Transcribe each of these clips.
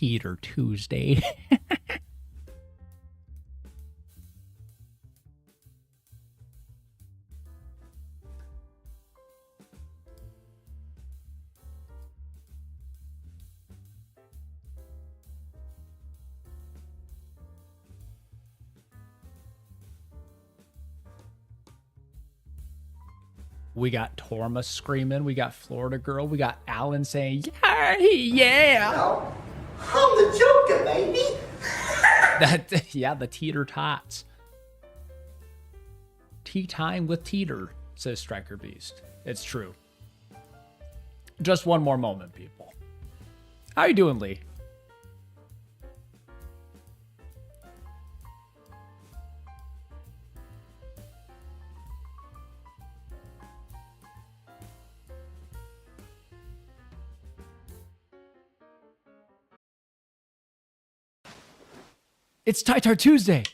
Teeter Tuesday. We got Torma screaming. We got Florida Girl. We got Alan saying, yeah. No, I'm the Joker, baby. Yeah, the Teeter Tots. Tea time with Teeter, says Striker Beast. It's true. Just one more moment, people. How you doing, Lee? It's Titar Tuesday.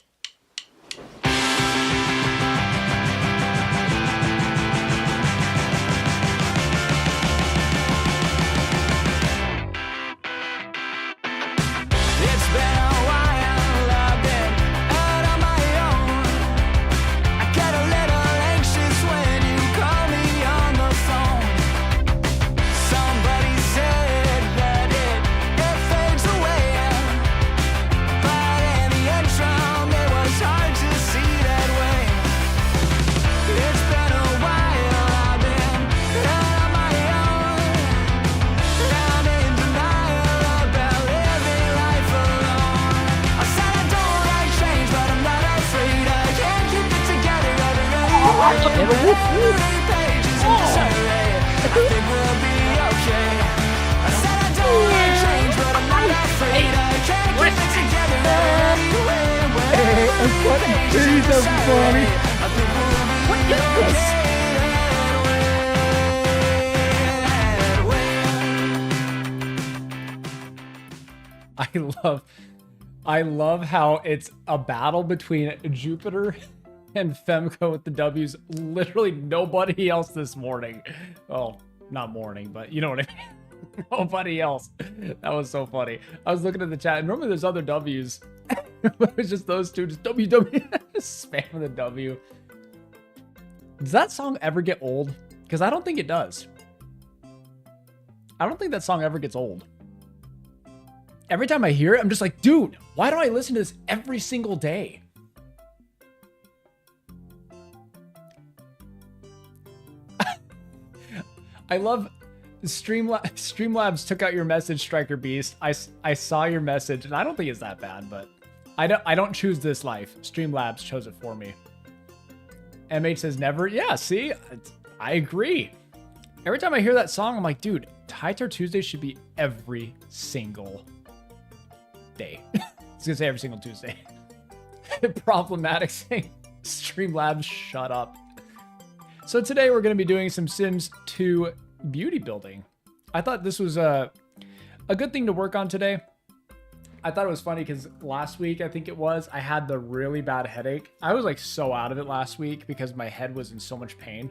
I love how it's a battle between Jupiter and Femco with the W's. Literally nobody else this morning. Well, not morning, but you know what I mean. Nobody else. That was so funny. I was looking at the chat, and normally there's other W's. But it's just those two, just WW, just spamming the W. Does that song ever get old? Because I don't think it does. I don't think that song ever gets old. Every time I hear it, I'm just like, dude, why do I listen to this every single day? I love Streamlabs took out your message, Striker Beast. I saw your message, and I don't think it's that bad, but I don't choose this life. Streamlabs chose it for me. MH says never. Yeah, see, I agree. Every time I hear that song, I'm like, dude, Titar Tuesday should be every single day. I was gonna say every single Tuesday. Problematic saying, Streamlabs, shut up. So today we're gonna be doing some Sims 2 beauty building. I thought this was a good thing to work on today. I thought it was funny because last week, I think it was, I had the really bad headache. I was like so out of it last week because my head was in so much pain.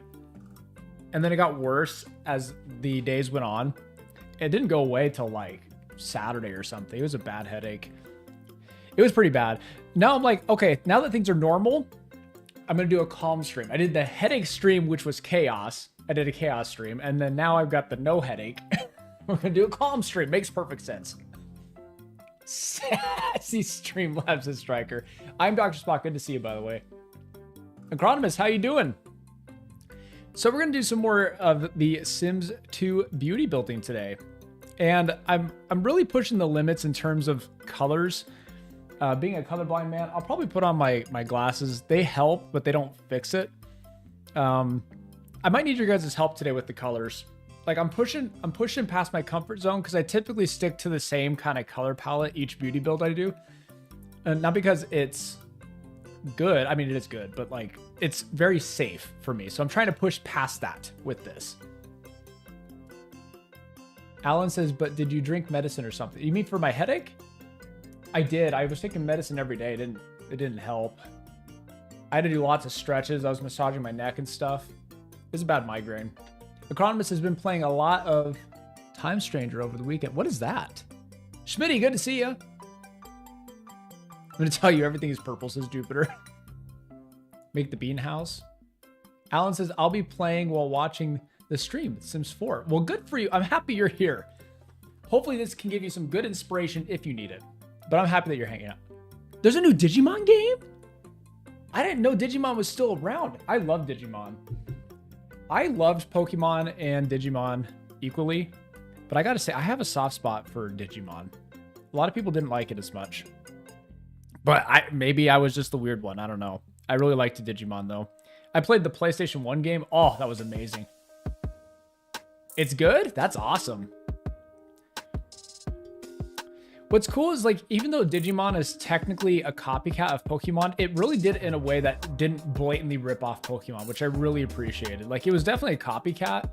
And then it got worse as the days went on. It didn't go away till like Saturday or something. It was a bad headache. It was pretty bad. Now I'm like, okay, now that things are normal, I'm going to do a calm stream. I did the headache stream, which was chaos. I did a chaos stream. And then now I've got the no headache. We're going to do a calm stream. Makes perfect sense. Sassy Streamlabs and Striker. I'm Dr. Spock. Good to see you, by the way. Agronomist, how you doing? So we're going to do some more of the Sims 2 beauty building today. And I'm really pushing the limits in terms of colors. Being a colorblind man, I'll probably put on my glasses. They help, but they don't fix it. I might need your guys' help today with the colors. Like I'm pushing past my comfort zone because I typically stick to the same kind of color palette each beauty build I do. And not because it's good. I mean, it is good, but like it's very safe for me. So I'm trying to push past that with this. Alan says, but did you drink medicine or something? You mean for my headache? I did. I was taking medicine every day. It didn't help. I had to do lots of stretches. I was massaging my neck and stuff. It was a bad migraine. Economist has been playing a lot of Time Stranger over the weekend. What is that? Schmitty, good to see you. I'm going to tell you everything is purple, says Jupiter. Make the bean house. Alan says, I'll be playing while watching the stream, Sims 4. Well, good for you. I'm happy you're here. Hopefully this can give you some good inspiration if you need it. But I'm happy that you're hanging out. There's a new Digimon game? I didn't know Digimon was still around. I love Digimon. I loved Pokemon and Digimon equally. But I gotta say, I have a soft spot for Digimon. A lot of people didn't like it as much. But maybe I was just the weird one. I don't know. I really liked Digimon, though. I played the PlayStation 1 game. Oh, that was amazing. It's good? That's awesome. What's cool is, like, even though Digimon is technically a copycat of Pokemon, it really did it in a way that didn't blatantly rip off Pokemon, which I really appreciated. Like, it was definitely a copycat,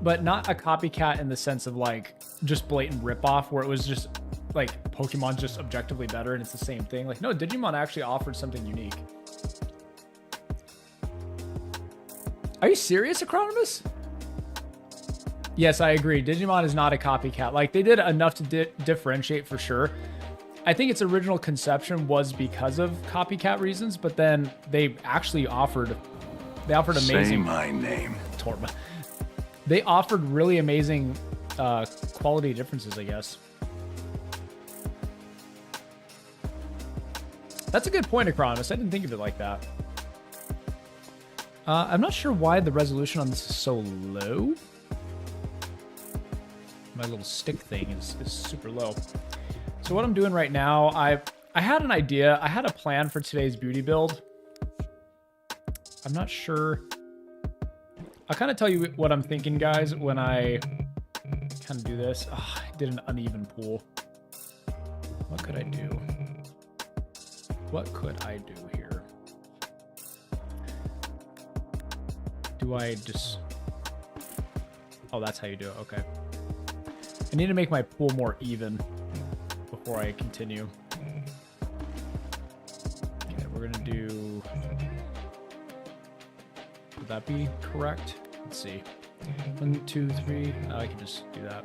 but not a copycat in the sense of, like, just blatant rip-off, where it was just, like, Pokemon's just objectively better and it's the same thing. Like, no, Digimon actually offered something unique. Are you serious, Acronymus? Yes, I agree. Digimon is not a copycat. Like, they did enough to differentiate for sure. I think its original conception was because of copycat reasons, but then they actually offered amazing. Say my name. Torma. They offered really amazing quality differences, I guess. That's a good point, Acronymus. I didn't think of it like that. I'm not sure why the resolution on this is so low. My little stick thing is super low. So what I'm doing right now, I had an idea. I had a plan for today's beauty build. I'm not sure. I'll kind of tell you what I'm thinking, guys, when I kind of do this. Oh, I did an uneven pool. What could I do? What could I do here? Do I just... Oh, that's how you do it. Okay. I need to make my pool more even before I continue. Okay, we're gonna do... Would that be correct? Let's see. 1, 2, 3. Oh, I can just do that.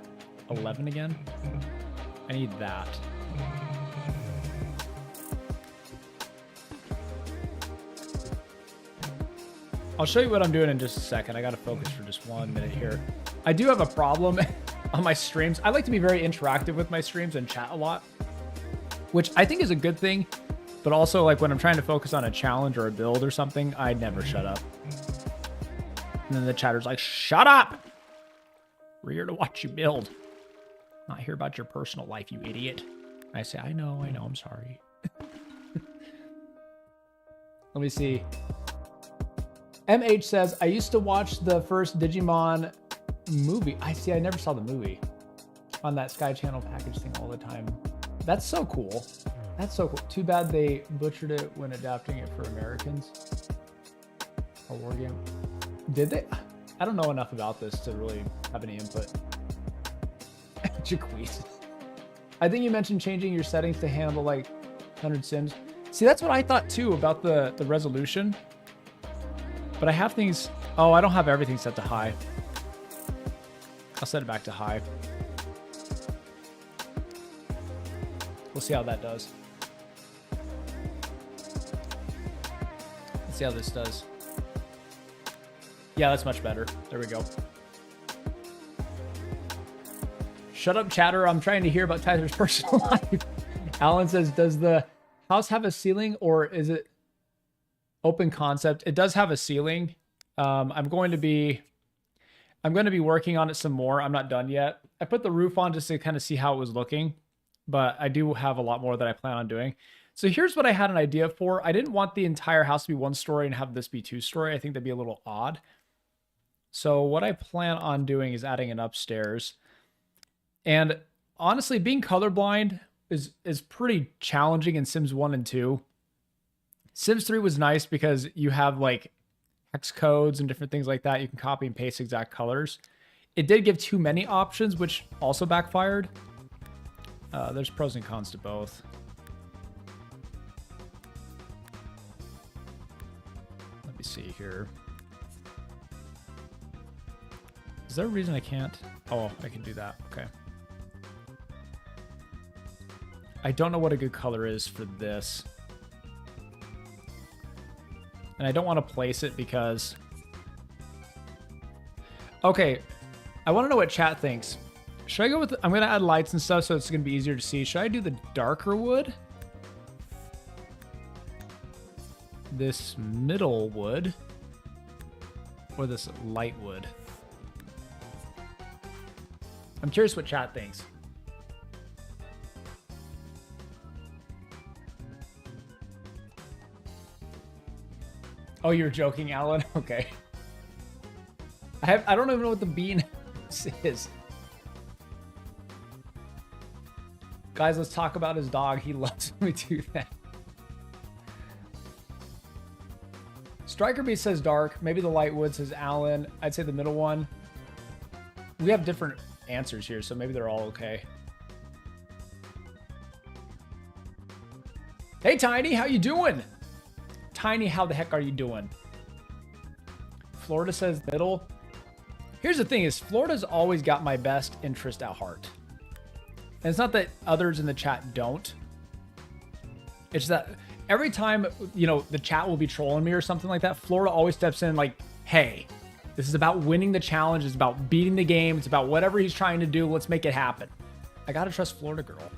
11 again? I need that. I'll show you what I'm doing in just a second. I gotta focus for just 1 minute here. I do have a problem on my streams. I like to be very interactive with my streams and chat a lot, which I think is a good thing, but also, like, when I'm trying to focus on a challenge or a build or something, I never shut up. And then the chatter's like, shut up! We're here to watch you build. Not hear about your personal life, you idiot. And I say, I know, I'm sorry. Let me see. MH says, I used to watch the first Digimon movie. I never saw the movie on that Sky Channel package thing all the time. That's so cool. That's so cool. Too bad they butchered it when adapting it for Americans. A war game. Did they? I don't know enough about this to really have any input. Jaquees. I think you mentioned changing your settings to handle like 100 sims. See, that's what I thought too about the resolution. But I have things... Oh, I don't have everything set to high. I'll set it back to high. We'll see how that does. Let's see how this does. Yeah, that's much better. There we go. Shut up, chatter. I'm trying to hear about Tyler's personal life. Alan says, does the house have a ceiling or is it open concept? It does have a ceiling. I'm going to be working on it some more. I'm not done yet. I put the roof on just to kind of see how it was looking, but I do have a lot more that I plan on doing. So here's what I had an idea for. I didn't want the entire house to be 1 story and have this be 2 story. I think that'd be a little odd. So what I plan on doing is adding an upstairs. And honestly, being colorblind is pretty challenging in Sims 1 and 2. Sims 3 was nice because you have like hex codes and different things like that. You can copy and paste exact colors. It did give too many options, which also backfired. There's pros and cons to both. Let me see here. Is there a reason I can't? Oh, I can do that. Okay. I don't know what a good color is for this. And I don't want to place it because... Okay, I want to know what chat thinks. Should I go with... I'm going to add lights and stuff so it's going to be easier to see. Should I do the darker wood? This middle wood? Or this light wood? I'm curious what chat thinks. Oh, you're joking, Alan? Okay. I don't even know what the bean is. Guys, let's talk about his dog. He loves when we do that. Striker Beast says dark. Maybe the light wood says Alan. I'd say the middle one. We have different answers here, so maybe they're all okay. Hey, Tiny, how you doing? Tiny, how the heck are you doing? Florida says middle. Here's the thing is Florida's always got my best interest at heart. And it's not that others in the chat don't. It's that every time, you know, the chat will be trolling me or something like that, Florida always steps in like, hey, this is about winning the challenge. It's about beating the game. It's about whatever he's trying to do. Let's make it happen. I gotta trust Florida girl.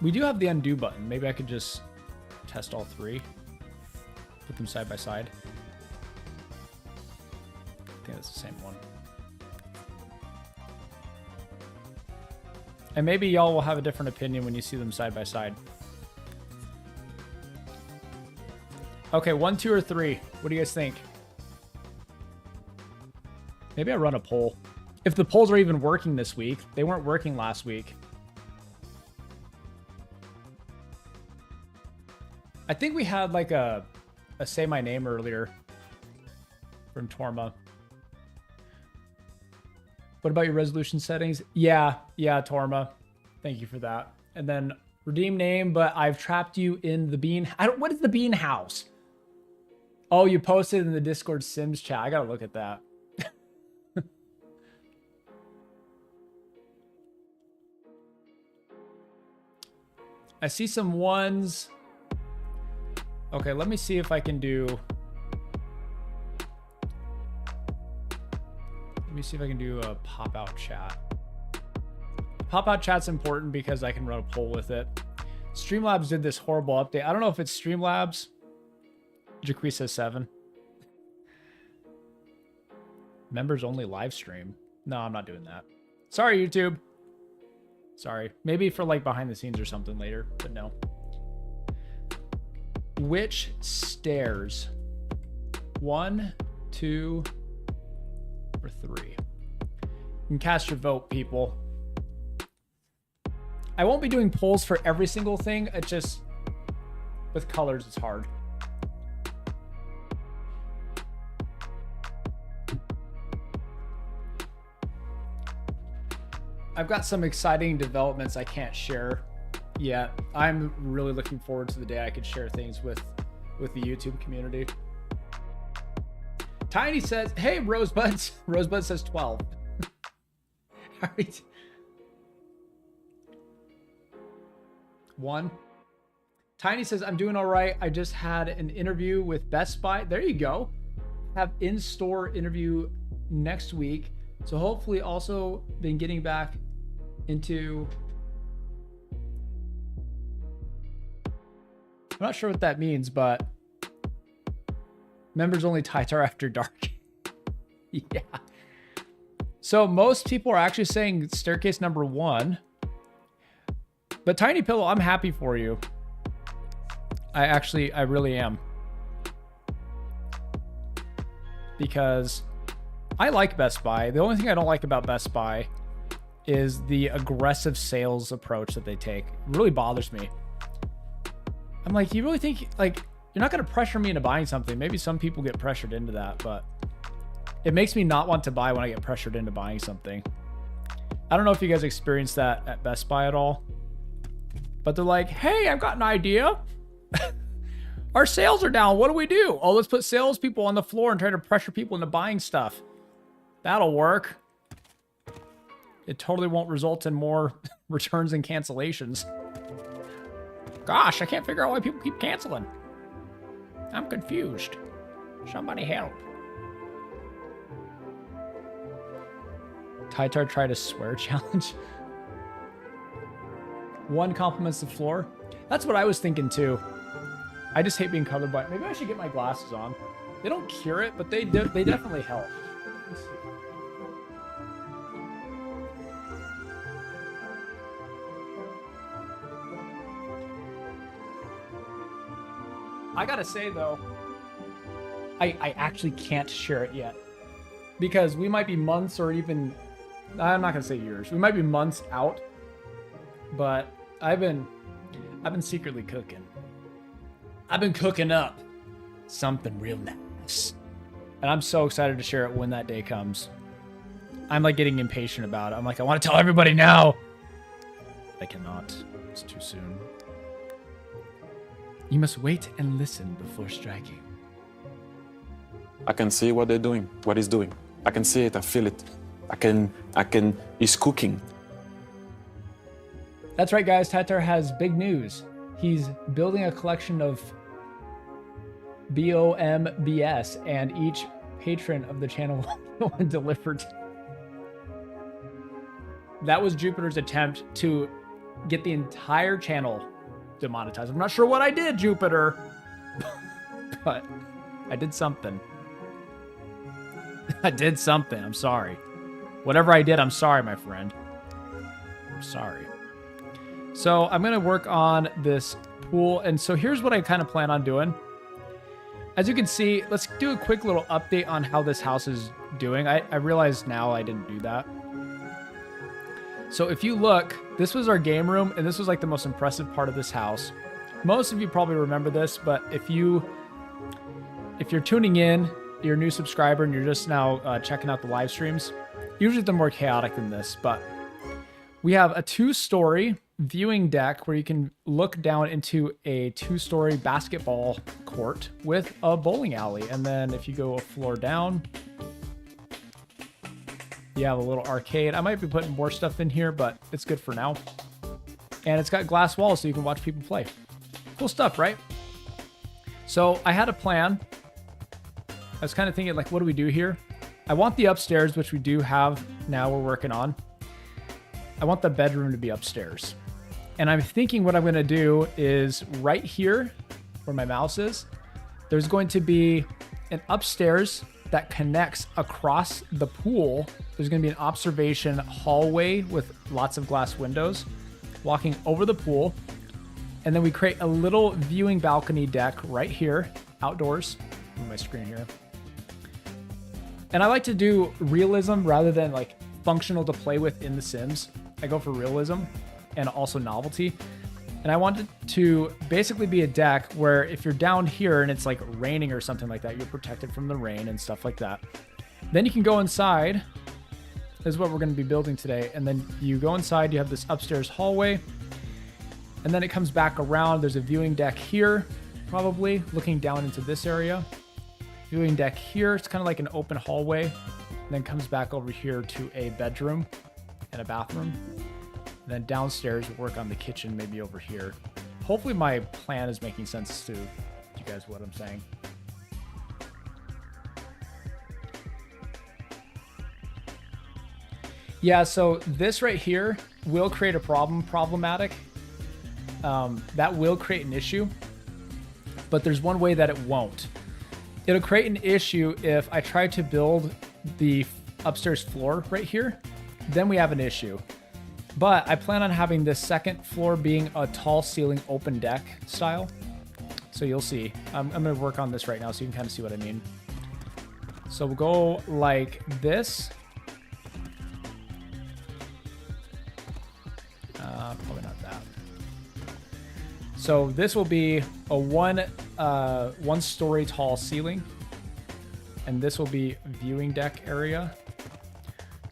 We do have the undo button. Maybe I could just test all three. Put them side by side. I think that's the same one. And maybe y'all will have a different opinion when you see them side by side. Okay, 1, 2, or 3. What do you guys think? Maybe I run a poll. If the polls are even working this week. They weren't working last week. I think we had like a say my name earlier from Torma. What about your resolution settings? Yeah, Torma. Thank you for that. And then redeem name, but I've trapped you in the bean. What is the bean house? Oh, you posted in the Discord Sims chat. I gotta look at that. I see some ones. Okay, let me see if I can do... Let me see if I can do a pop-out chat. Pop-out chat's important because I can run a poll with it. Streamlabs did this horrible update. I don't know if it's Streamlabs. Jacque says 7. Members only live stream. No, I'm not doing that. Sorry, YouTube. Sorry. Maybe for like behind the scenes or something later, but no. Which stairs? 1, 2, or 3? You can cast your vote, people. I won't be doing polls for every single thing. It just, with colors, it's hard. I've got some exciting developments I can't share yet. I'm really looking forward to the day I could share things with the YouTube community. Tiny says, hey, Rosebuds. Rosebud says 12. All right. 1. Tiny says, I'm doing all right. I just had an interview with Best Buy. There you go. Have in-store interview next week. So hopefully also been getting back into... I'm not sure what that means, but members only Taitar after dark. Yeah. So most people are actually saying staircase number 1. But Tiny Pillow, I'm happy for you. I really am. Because I like Best Buy. The only thing I don't like about Best Buy is the aggressive sales approach that they take. It really bothers me. I'm like, you really think, like, you're not going to pressure me into buying something? Maybe some people get pressured into that, but it makes me not want to buy when I get pressured into buying something. I don't know if you guys experienced that at Best Buy at all, but they're like, hey, I've got an idea. Our sales are down. What do we do? Oh, let's put salespeople on the floor and try to pressure people into buying stuff. That'll work. it totally won't result in more returns and cancellations. Gosh, I can't figure out why people keep canceling. I'm confused. Somebody help. Tytar tried a swear challenge. One compliments the floor. That's what I was thinking too. I just hate being colorblind. Maybe I should get my glasses on. They don't cure it, but they definitely help. I gotta say though, I actually can't share it yet because we might be months or even, I'm not gonna say years. We might be months out, but I've been secretly cooking. I've been cooking up something real nice, and I'm so excited to share it when that day comes. I'm like getting impatient about it. I'm like, I want to tell everybody now. I cannot. It's too soon. You must wait and listen before striking. I can see what they're doing, what he's doing. I can see it, I feel it. He's cooking. That's right, guys. Tytar has big news. He's building a collection of BOMBS, and each patron of the channel will be delivered. That was Jupiter's attempt to get the entire channel demonetized. I'm not sure what I did, Jupiter, but I did something. I did something. I'm sorry. Whatever I did, I'm sorry, my friend. I'm sorry. So I'm going to work on this pool. And so here's what I kind of plan on doing. As you can see, let's do a quick little update on how this house is doing. I realize now I didn't do that. So if you look, this was our game room, and this was like the most impressive part of this house. Most of you probably remember this, but if you're tuning in, you're a new subscriber, and you're just now checking out the live streams, usually they're more chaotic than this, but we have a 2-story viewing deck where you can look down into a 2-story basketball court with a bowling alley. And then if you go a floor down, you have a little arcade. I might be putting more stuff in here, but it's good for now. And it's got glass walls so you can watch people play. Cool stuff, right? So I had a plan. I was kind of thinking, like, what do we do here? I want the upstairs, which we do have now, we're working on. I want the bedroom to be upstairs. And I'm thinking what I'm going to do is right here where my mouse is, there's going to be an upstairs that connects across the pool. There's going to be an observation hallway with lots of glass windows walking over the pool. And then we create a little viewing balcony deck right here, outdoors. Move my screen here. And I like to do realism rather than like functional to play with in The Sims. I go for realism and also novelty. And I want it to basically be a deck where if you're down here and it's like raining or something like that, you're protected from the rain and stuff like that. Then you can go inside. This is what we're going to be building today. And then you go inside, you have this upstairs hallway. And then it comes back around. There's a viewing deck here, probably looking down into this area. Viewing deck here. It's kind of like an open hallway. And then comes back over here to a bedroom and a bathroom. And then downstairs, we'll work on the kitchen, maybe over here. Hopefully my plan is making sense to you guys, what I'm saying. Yeah, so this right here will create a problematic. That will create an issue, but there's one way that it won't. It'll create an issue if I try to build the upstairs floor right here, then we have an issue. But I plan on having this second floor being a tall ceiling open deck style. So you'll see. I'm going to work on this right now so you can kind of see what I mean. So we'll go like this. Probably not that. So this will be a one story tall ceiling. And this will be viewing deck area.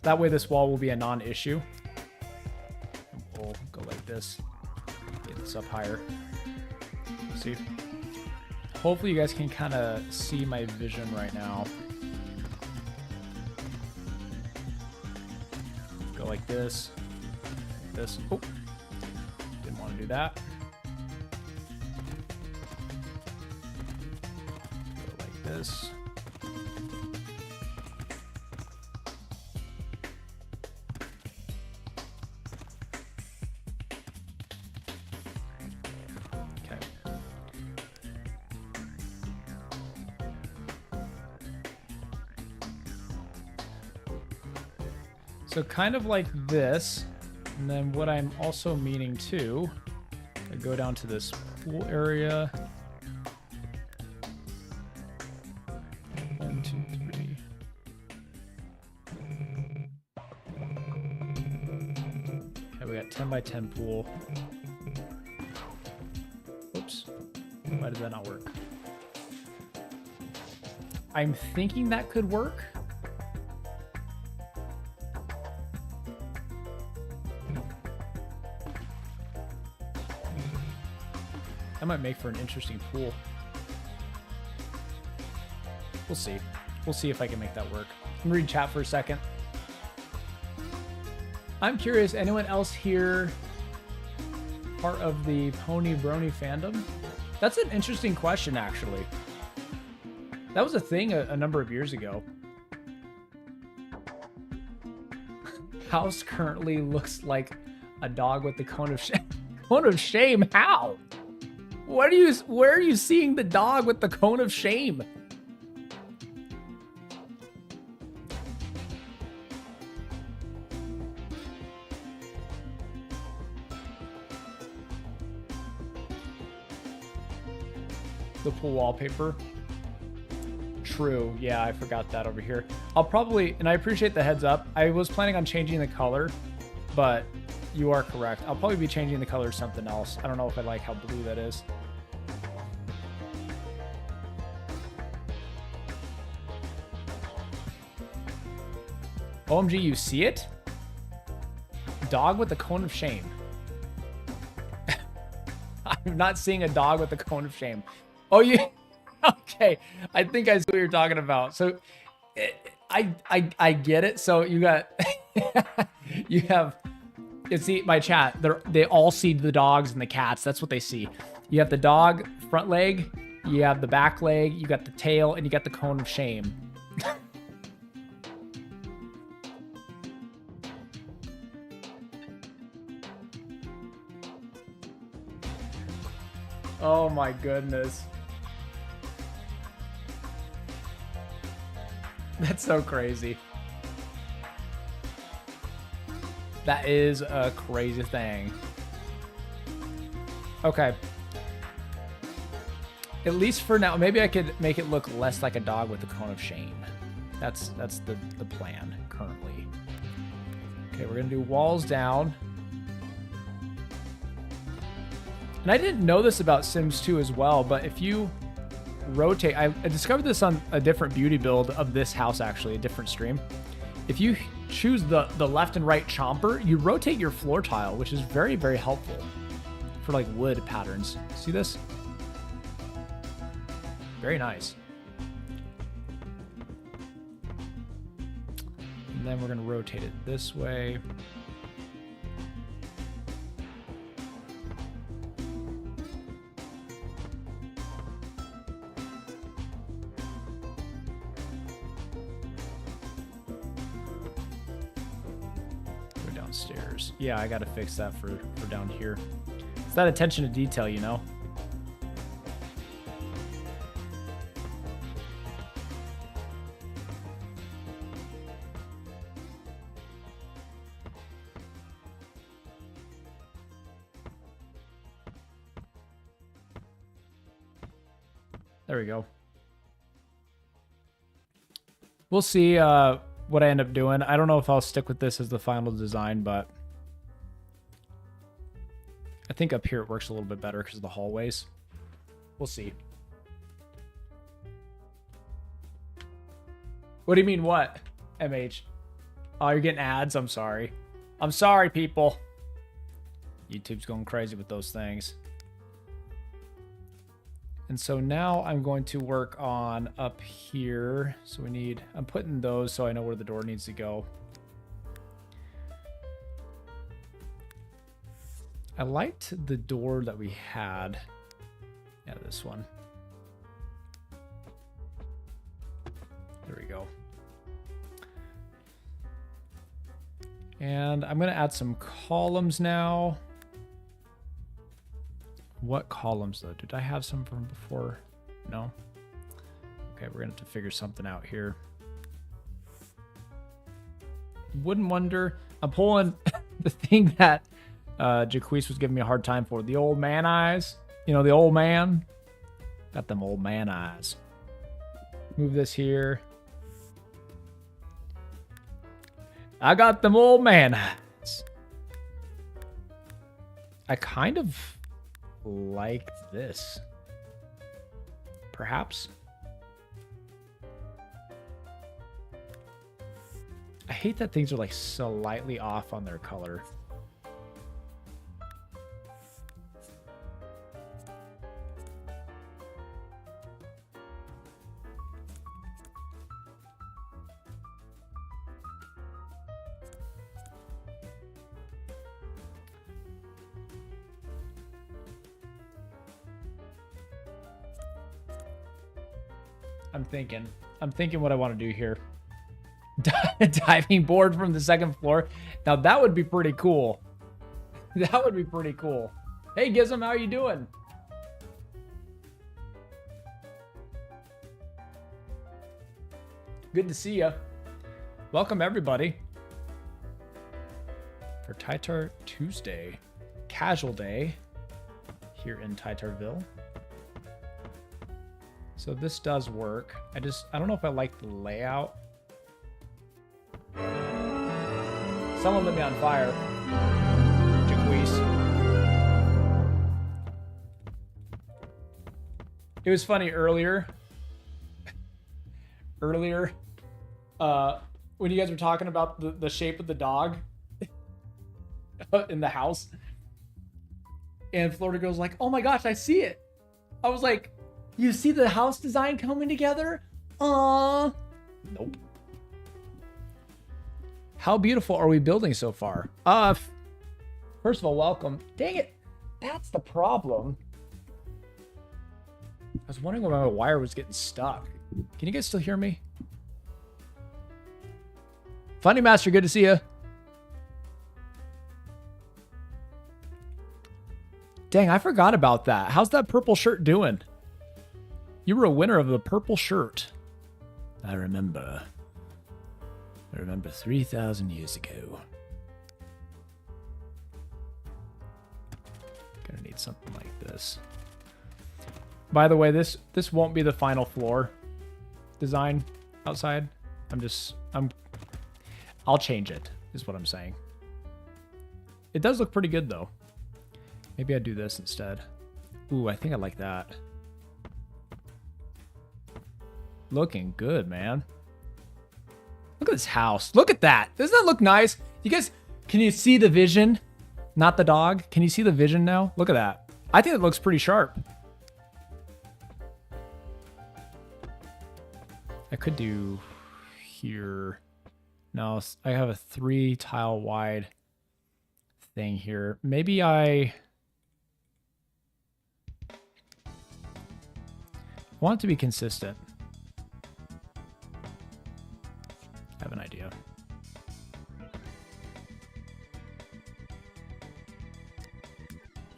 That way this wall will be a non-issue. We'll go like this. Get this up higher. See? Hopefully you guys can kind of see my vision right now. Go Go like this. This. Oh, didn't want to do that. Go like this. So kind of like this, and then what I'm also meaning too, I go down to this pool area. 1, 2, 3. Okay, we got 10 by 10 pool. Whoops, why did that not work? I'm thinking that could work. That might make for an interesting pool. We'll see. We'll see if I can make that work. I'm reading chat for a second. I'm curious, anyone else here part of the Pony Brony fandom? That's an interesting question, actually. That was a thing a number of years ago. House currently looks like a dog with the cone of shame. Cone of shame? How? Where are you seeing the dog with the cone of shame? The pool wallpaper. True. Yeah, I forgot that over here. I'll probably, and I appreciate the heads up. I was planning on changing the color, but you are correct. I'll probably be changing the color to something else. I don't know if I like how blue that is. OMG, you see it? Dog with the cone of shame. I'm not seeing a dog with the cone of shame. Oh, you... Okay, I think I see what you're talking about. So, I get it. So you got... you have... You see, my chat, they all see the dogs and the cats. That's what they see. You have the dog front leg, you have the back leg, you got the tail, and you got the cone of shame. Oh my goodness. That's so crazy. That is a crazy thing. Okay. At least for now, maybe I could make it look less like a dog with a cone of shame. That's the plan currently. Okay, we're gonna do walls down. And I didn't know this about Sims 2 as well, but if you rotate, I discovered this on a different beauty build of this house, actually, a different stream. If you choose the left and right chomper, you rotate your floor tile, which is very, very helpful for like wood patterns. See this? Very nice. And then we're gonna rotate it this way. Downstairs. Yeah, I gotta fix that for down here. It's that attention to detail, you know? There we go. We'll see what I end up doing. I don't know if I'll stick with this as the final design, but I think up here it works a little bit better because of the hallways. We'll see. What do you mean what, MH? Oh, you're getting ads? I'm sorry. I'm sorry, people. YouTube's going crazy with those things. And so now I'm going to work on up here. So we need, I'm putting those so I know where the door needs to go. I liked the door that we had. Yeah, this one. There we go. And I'm going to add some columns now. What columns, though? Did I have some from before? No? Okay, we're going to have to figure something out here. Wouldn't wonder. I'm pulling the thing that Jaquise was giving me a hard time for. The old man eyes. You know, the old man. Got them old man eyes. Move this here. I got them old man eyes. I kind of liked this. Perhaps. I hate that things are like slightly off on their color. I'm thinking what I want to do here. Diving board from the second floor. Now that would be pretty cool. That would be pretty cool. Hey Gizem, how are you doing? Good to see you. Welcome everybody for Titar Tuesday, casual day here in Titarville. So this does work. I don't know if I like the layout. Someone lit me on fire. Jaquise. It was funny earlier. When you guys were talking about the shape of the dog in the house. And Florida Girl's like, oh my gosh, I see it. I was like, you see the house design coming together? Nope. How beautiful are we building so far? First of all, welcome. Dang it. That's the problem. I was wondering why my wire was getting stuck. Can you guys still hear me? Funny Master, good to see you. Dang, I forgot about that. How's that purple shirt doing? You were a winner of the purple shirt. I remember 3,000 years ago. Gonna need something like this. By the way, this won't be the final floor design outside. I'll change it, is what I'm saying. It does look pretty good though. Maybe I do this instead. Ooh, I think I like that. Looking good, man. Look at this house. Look at that. Doesn't that look nice? You guys, can you see the vision? Not the dog. Can you see the vision now? Look at that. I think it looks pretty sharp. I could do here. No, I have a 3 tile wide thing here. Maybe I want it to be consistent. I have an idea.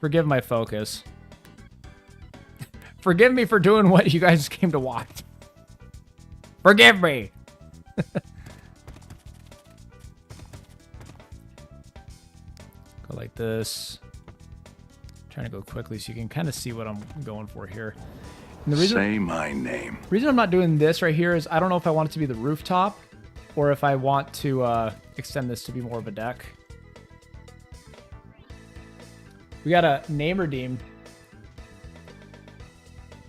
Forgive my focus. Forgive me for doing what you guys came to watch. Forgive me. Go like this. Trying to go quickly so you can kind of see what I'm going for here. And the reason, say my name. The reason I'm not doing this right here is I don't know if I want it to be the rooftop or if I want to extend this to be more of a deck. We got a name redeem.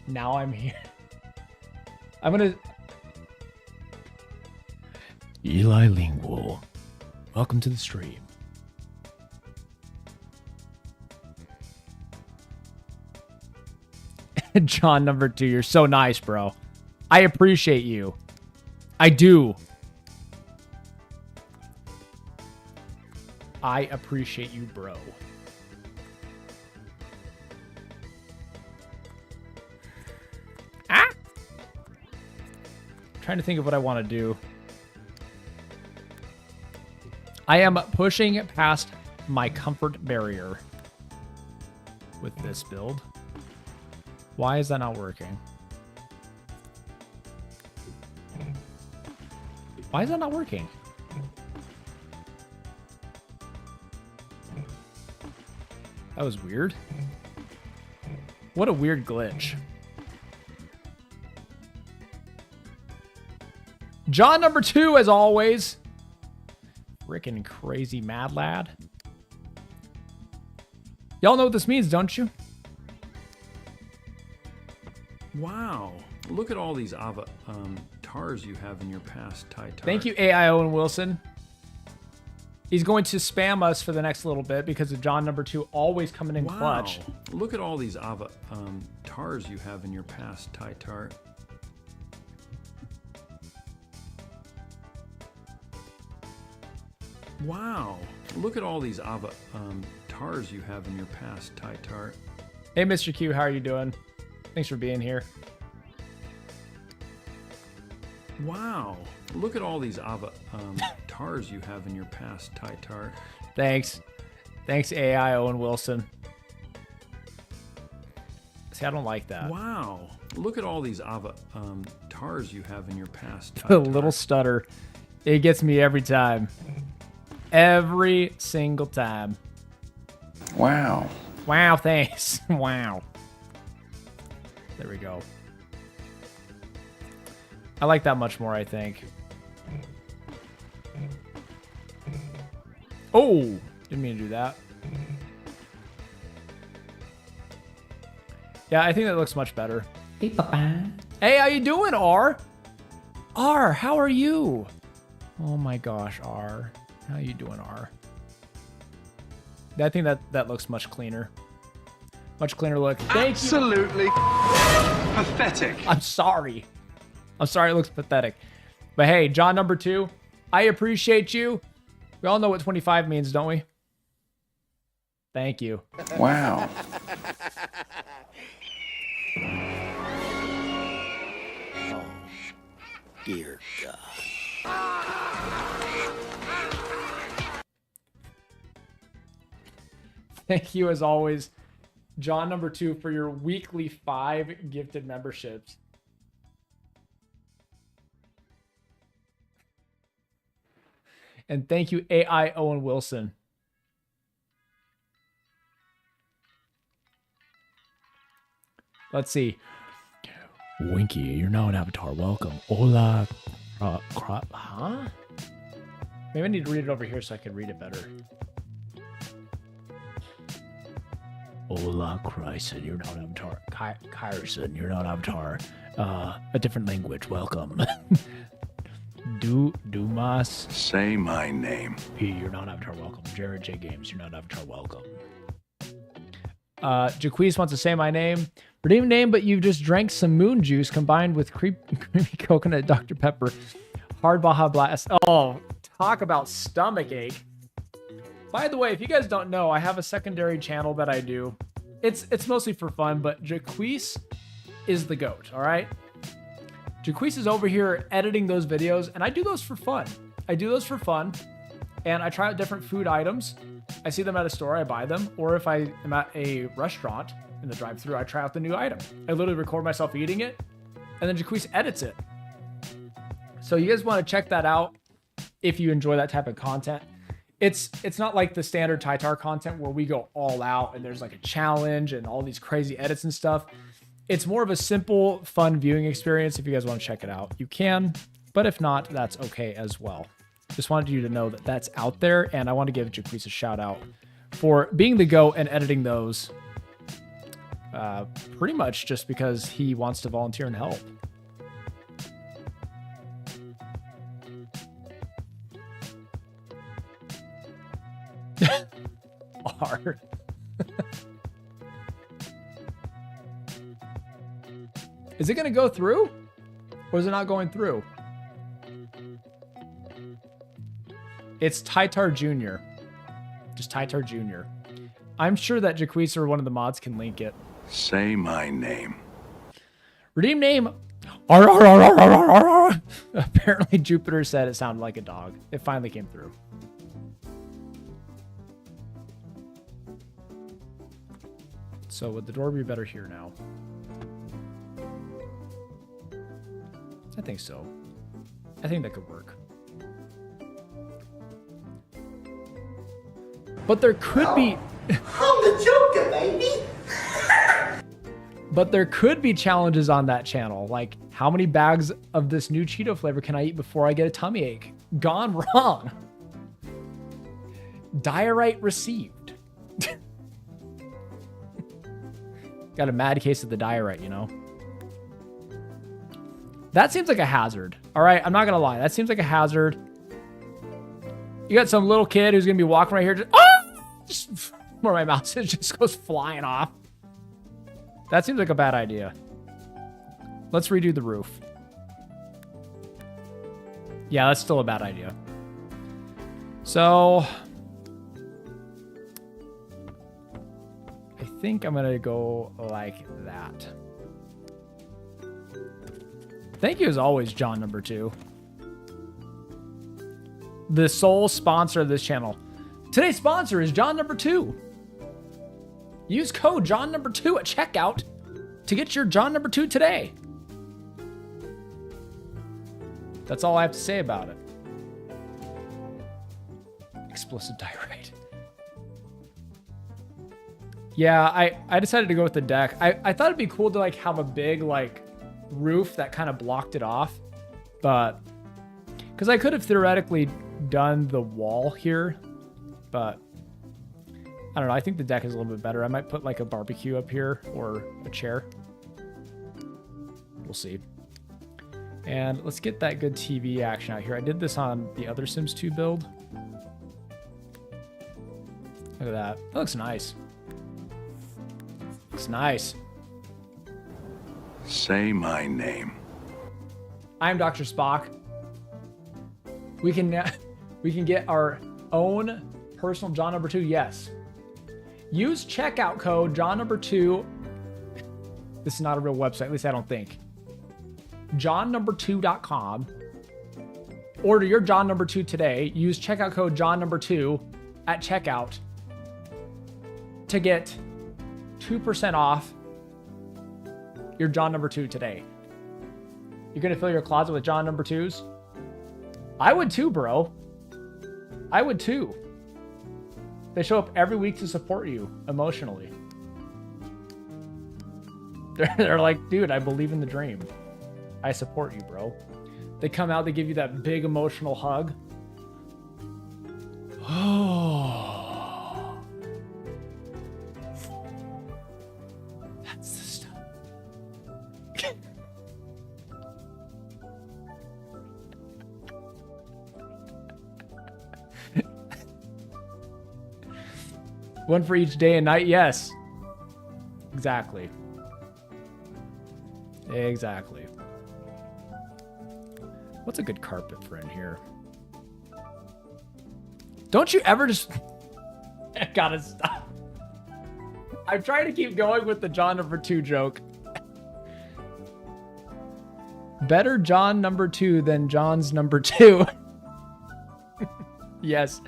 Now I'm here. I'm gonna... Eli Lingual. Welcome to the stream. John number 2, you're so nice, bro. I appreciate you. I do. I appreciate you, bro. trying to think of what I want to do. I am pushing past my comfort barrier with this build. Why is that not working? Why is that not working? That was weird. What a weird glitch. John number 2, as always. Frickin' crazy mad lad. Y'all know what this means, don't you? Wow. Look at all these avatars you have in your past, Ty. Thank you, AI Owen Wilson. He's going to spam us for the next little bit because of John number 2 always coming in clutch. Look at all these avatars you have in your past, Ty Tart. Wow. Look at all these avatars you have in your past, Ty Tart. Hey, Mr. Q, how are you doing? Thanks for being here. Wow. Look at all these avatars you have in your past, Ty Tart. Thanks. Thanks, AI Owen Wilson. See, I don't like that. Wow. Look at all these avatars you have in your past, Ty The Tart. little stutter. It gets me every time. Every single time. Wow. Wow, thanks. Wow. There we go. I like that much more, I think. Oh, didn't mean to do that. Yeah, I think that looks much better. Hey, Papa. Hey, how you doing, R? R, how are you? Oh my gosh, R. How you doing, R? I think that looks much cleaner. Much cleaner look. Thank you. Absolutely pathetic. I'm sorry. I'm sorry it looks pathetic. But hey, John number 2, I appreciate you. We all know what 25 means, don't we? Thank you. Wow. Dear God. Thank you, as always, John number 2, for your weekly 5 gifted memberships. And thank you, AI Owen Wilson. Let's see. Winky, you're now an avatar. Welcome. Hola. Huh? Maybe I need to read it over here so I can read it better. Hola, Kryson, you're not avatar. Kyerson, you're not avatar. A different language. Welcome. Dumas. Say my name. P, you're not avatar. Welcome. Jared J Games, you're not avatar. Welcome. Jaquez wants to say my name. Redeem name, but you just drank some moon juice combined with creamy coconut Dr. Pepper. Hard Baja Blast. Oh, talk about stomach ache. By the way, if you guys don't know, I have a secondary channel that I do. It's mostly for fun, but Jaquez is the GOAT, all right? Jaquez is over here editing those videos, and I do those for fun. I do those for fun, and I try out different food items. I see them at a store, I buy them, or if I am at a restaurant in the drive-thru, I try out the new item. I literally record myself eating it, and then Jaquez edits it. So you guys want to check that out if you enjoy that type of content. It's not like the standard Tytar content where we go all out and there's like a challenge and all these crazy edits and stuff. It's more of a simple, fun viewing experience. If you guys want to check it out, you can, but if not, that's okay as well. Just wanted you to know that that's out there, and I want to give Jaquez a shout out for being the GOAT and editing those pretty much just because he wants to volunteer and help. R. Is it going to go through? Or is it not going through? It's Tytar Jr. Just Tytar Jr. I'm sure that Jaquez or one of the mods can link it. Say my name. Redeem name. Apparently Jupiter said it sounded like a dog. It finally came through. So would the door be better here now? I think so. I think that could work. But there could be... I'm the Joker, baby. But there could be challenges on that channel, like how many bags of this new Cheeto flavor can I eat before I get a tummy ache? Gone wrong. Diorite received. Got a mad case of the diorite, you know? That seems like a hazard. All right, I'm not gonna lie. That seems like a hazard. You got some little kid who's gonna be walking right here, just where my mouse is, just goes flying off. That seems like a bad idea. Let's redo the roof. Yeah, that's still a bad idea. So I think I'm gonna go like that. Thank you as always, John number 2. The sole sponsor of this channel. Today's sponsor is John number 2. Use code John number 2 at checkout to get your John number 2 today. That's all I have to say about it. Explosive diorite. Yeah, I decided to go with the deck. I thought it'd be cool to like have a big like roof that kind of blocked it off, but because I could have theoretically done the wall here, but I don't know. I think the deck is a little bit better. I might put like a barbecue up here or a chair. We'll see. And let's get that good TV action out here. I did this on the other Sims 2 build. Look at that. That looks nice. Looks nice. Say my name. I'm Dr. Spock. We can get our own personal John number 2. Yes. Use checkout code John number 2. This is not a real website, at least I don't think. johnnumber2.com. Order your John number 2 today. Use checkout code John number 2 at checkout to get 2% off your John number 2 today. You're gonna fill your closet with John number 2s? I would too, bro. I would too. They show up every week to support you emotionally. They're like, dude, I believe in the dream. I support you, bro. They come out, they give you that big emotional hug. Oh. That's the stuff. One for each day and night, yes. Exactly. Exactly. What's a good carpet for in here? Don't you ever just... I gotta stop. I'm trying to keep going with the John number 2 joke. Better John number 2 than John's number 2. Yes.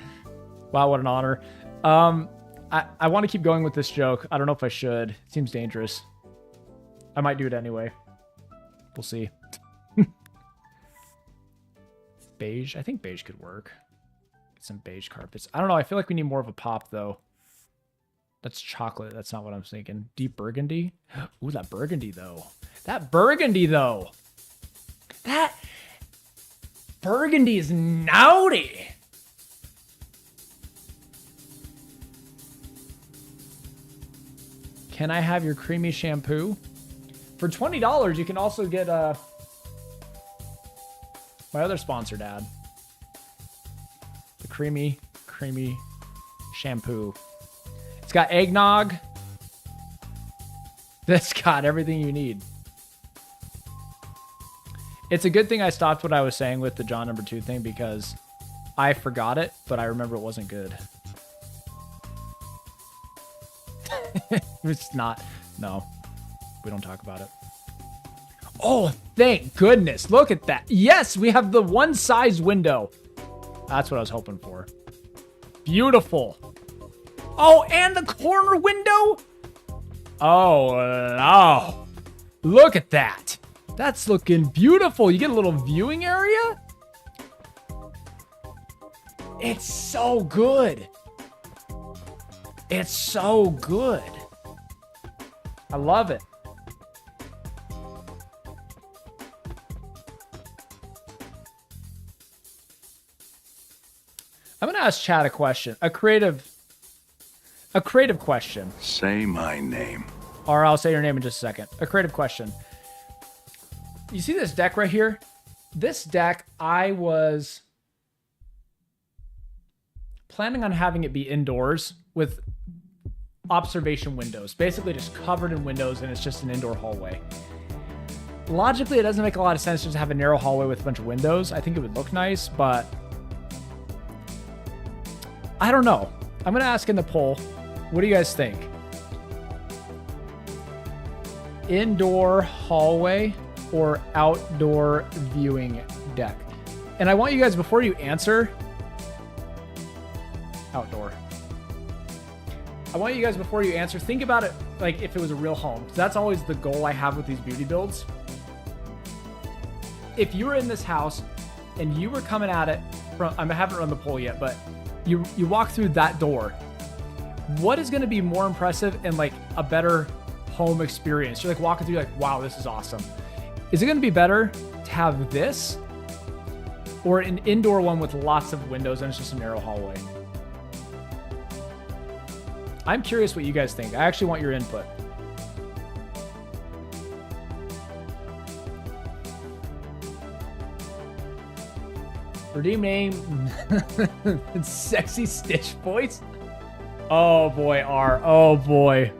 Wow, what an honor. I want to keep going with this joke. I don't know if I should. It seems dangerous. I might do it anyway. We'll see. Beige. I think beige could work. Get some beige carpets. I don't know. I feel like we need more of a pop, though. That's chocolate. That's not what I'm thinking. Deep burgundy. Ooh, that burgundy, though. That burgundy, though. That burgundy is naughty. Can I have your creamy shampoo? For $20, you can also get my other sponsor, Dad. The creamy shampoo. It's got eggnog. That's got everything you need. It's a good thing I stopped what I was saying with the John number 2 thing because I forgot it, but I remember it wasn't good. It's not. No, we don't talk about it. Oh, thank goodness. Look at that. Yes, we have the one size window. That's what I was hoping for. Beautiful. Oh, and the corner window? Oh, no. Look at that. That's looking beautiful. You get a little viewing area? It's so good. It's so good. I love it. I'm going to ask Chad a question. A creative question. Say my name. Or I'll say your name in just a second. A creative question. You see this deck right here? This deck, I was planning on having it be indoors with observation windows. Basically just covered in windows, and it's just an indoor hallway. Logically, it doesn't make a lot of sense just to have a narrow hallway with a bunch of windows. I think it would look nice, but I don't know. I'm going to ask in the poll, what do you guys think? Indoor hallway or outdoor viewing deck? And I want you guys, before you answer, outdoor. I want you guys, before you answer, think about it like if it was a real home. That's always the goal I have with these beauty builds. If you were in this house and you were coming at it from, I haven't run the poll yet, but you walk through that door, what is going to be more impressive and like a better home experience? You're like walking through, like, wow, this is awesome. Is it going to be better to have this or an indoor one with lots of windows and it's just a narrow hallway? I'm curious what you guys think. I actually want your input. Redeem name. Sexy Stitch voice. Oh boy, R. Oh boy.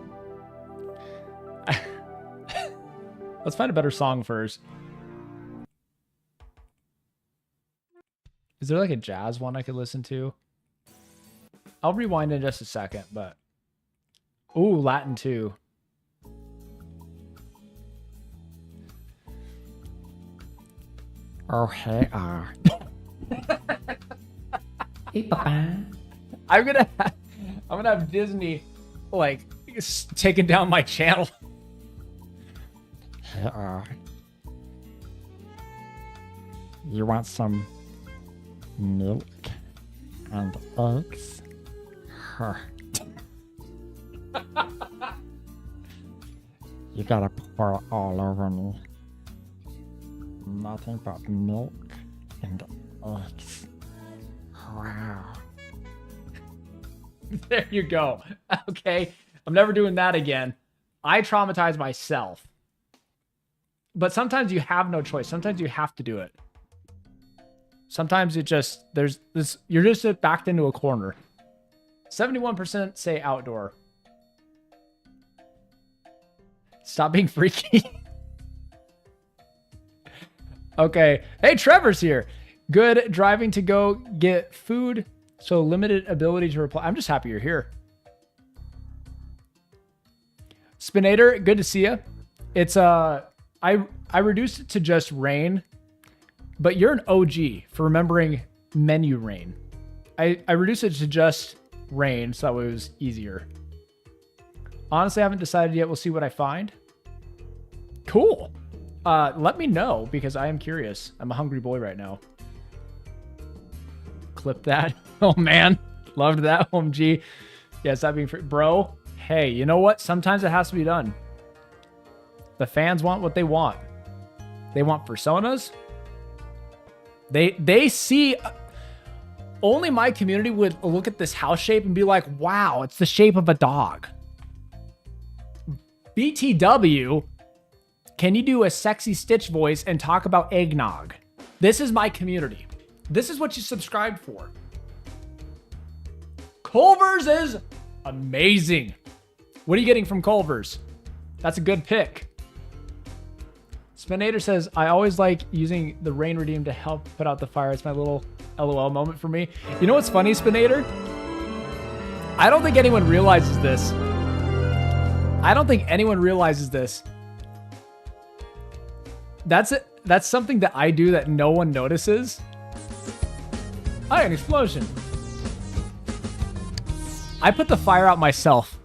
Let's find a better song first. Is there like a jazz one I could listen to? I'll rewind in just a second, but... Ooh, Latin too. Oh, hey, Hey, Papa. I'm gonna have Disney like taking down my channel. Hey, you want some milk and eggs? Huh. You gotta pour it all over me. Nothing but milk and eggs. Wow. There you go. Okay. I'm never doing that again. I traumatize myself. But sometimes you have no choice. Sometimes you have to do it. Sometimes it just, there's this, you're just backed into a corner. 71% say outdoor. Stop being freaky. Okay. Hey, Trevor's here. Good driving to go get food. So limited ability to reply. I'm just happy you're here. Spinator, good to see you. It's I reduced it to just rain, but you're an OG for remembering menu rain. I reduced it to just rain so that way it was easier. Honestly, I haven't decided yet. We'll see what I find. Cool. Let me know because I am curious. I'm a hungry boy right now. Clip that. Oh man, loved that. OMG. Yeah, stop being free. Bro, hey, you know what? Sometimes it has to be done. The fans want what they want. They want personas. They see... Only my community would look at this house shape and be like, wow, it's the shape of a dog. BTW, can you do a sexy Stitch voice and talk about eggnog? This is my community. This is what you subscribed for. Culver's is amazing. What are you getting from Culver's? That's a good pick. Spinator says, I always like using the rain redeem to help put out the fire. It's my little LOL moment for me. You know what's funny, Spinator? I don't think anyone realizes this. I don't think anyone realizes this. That's it. That's something that I do that no one notices. Oh, an explosion. I put the fire out myself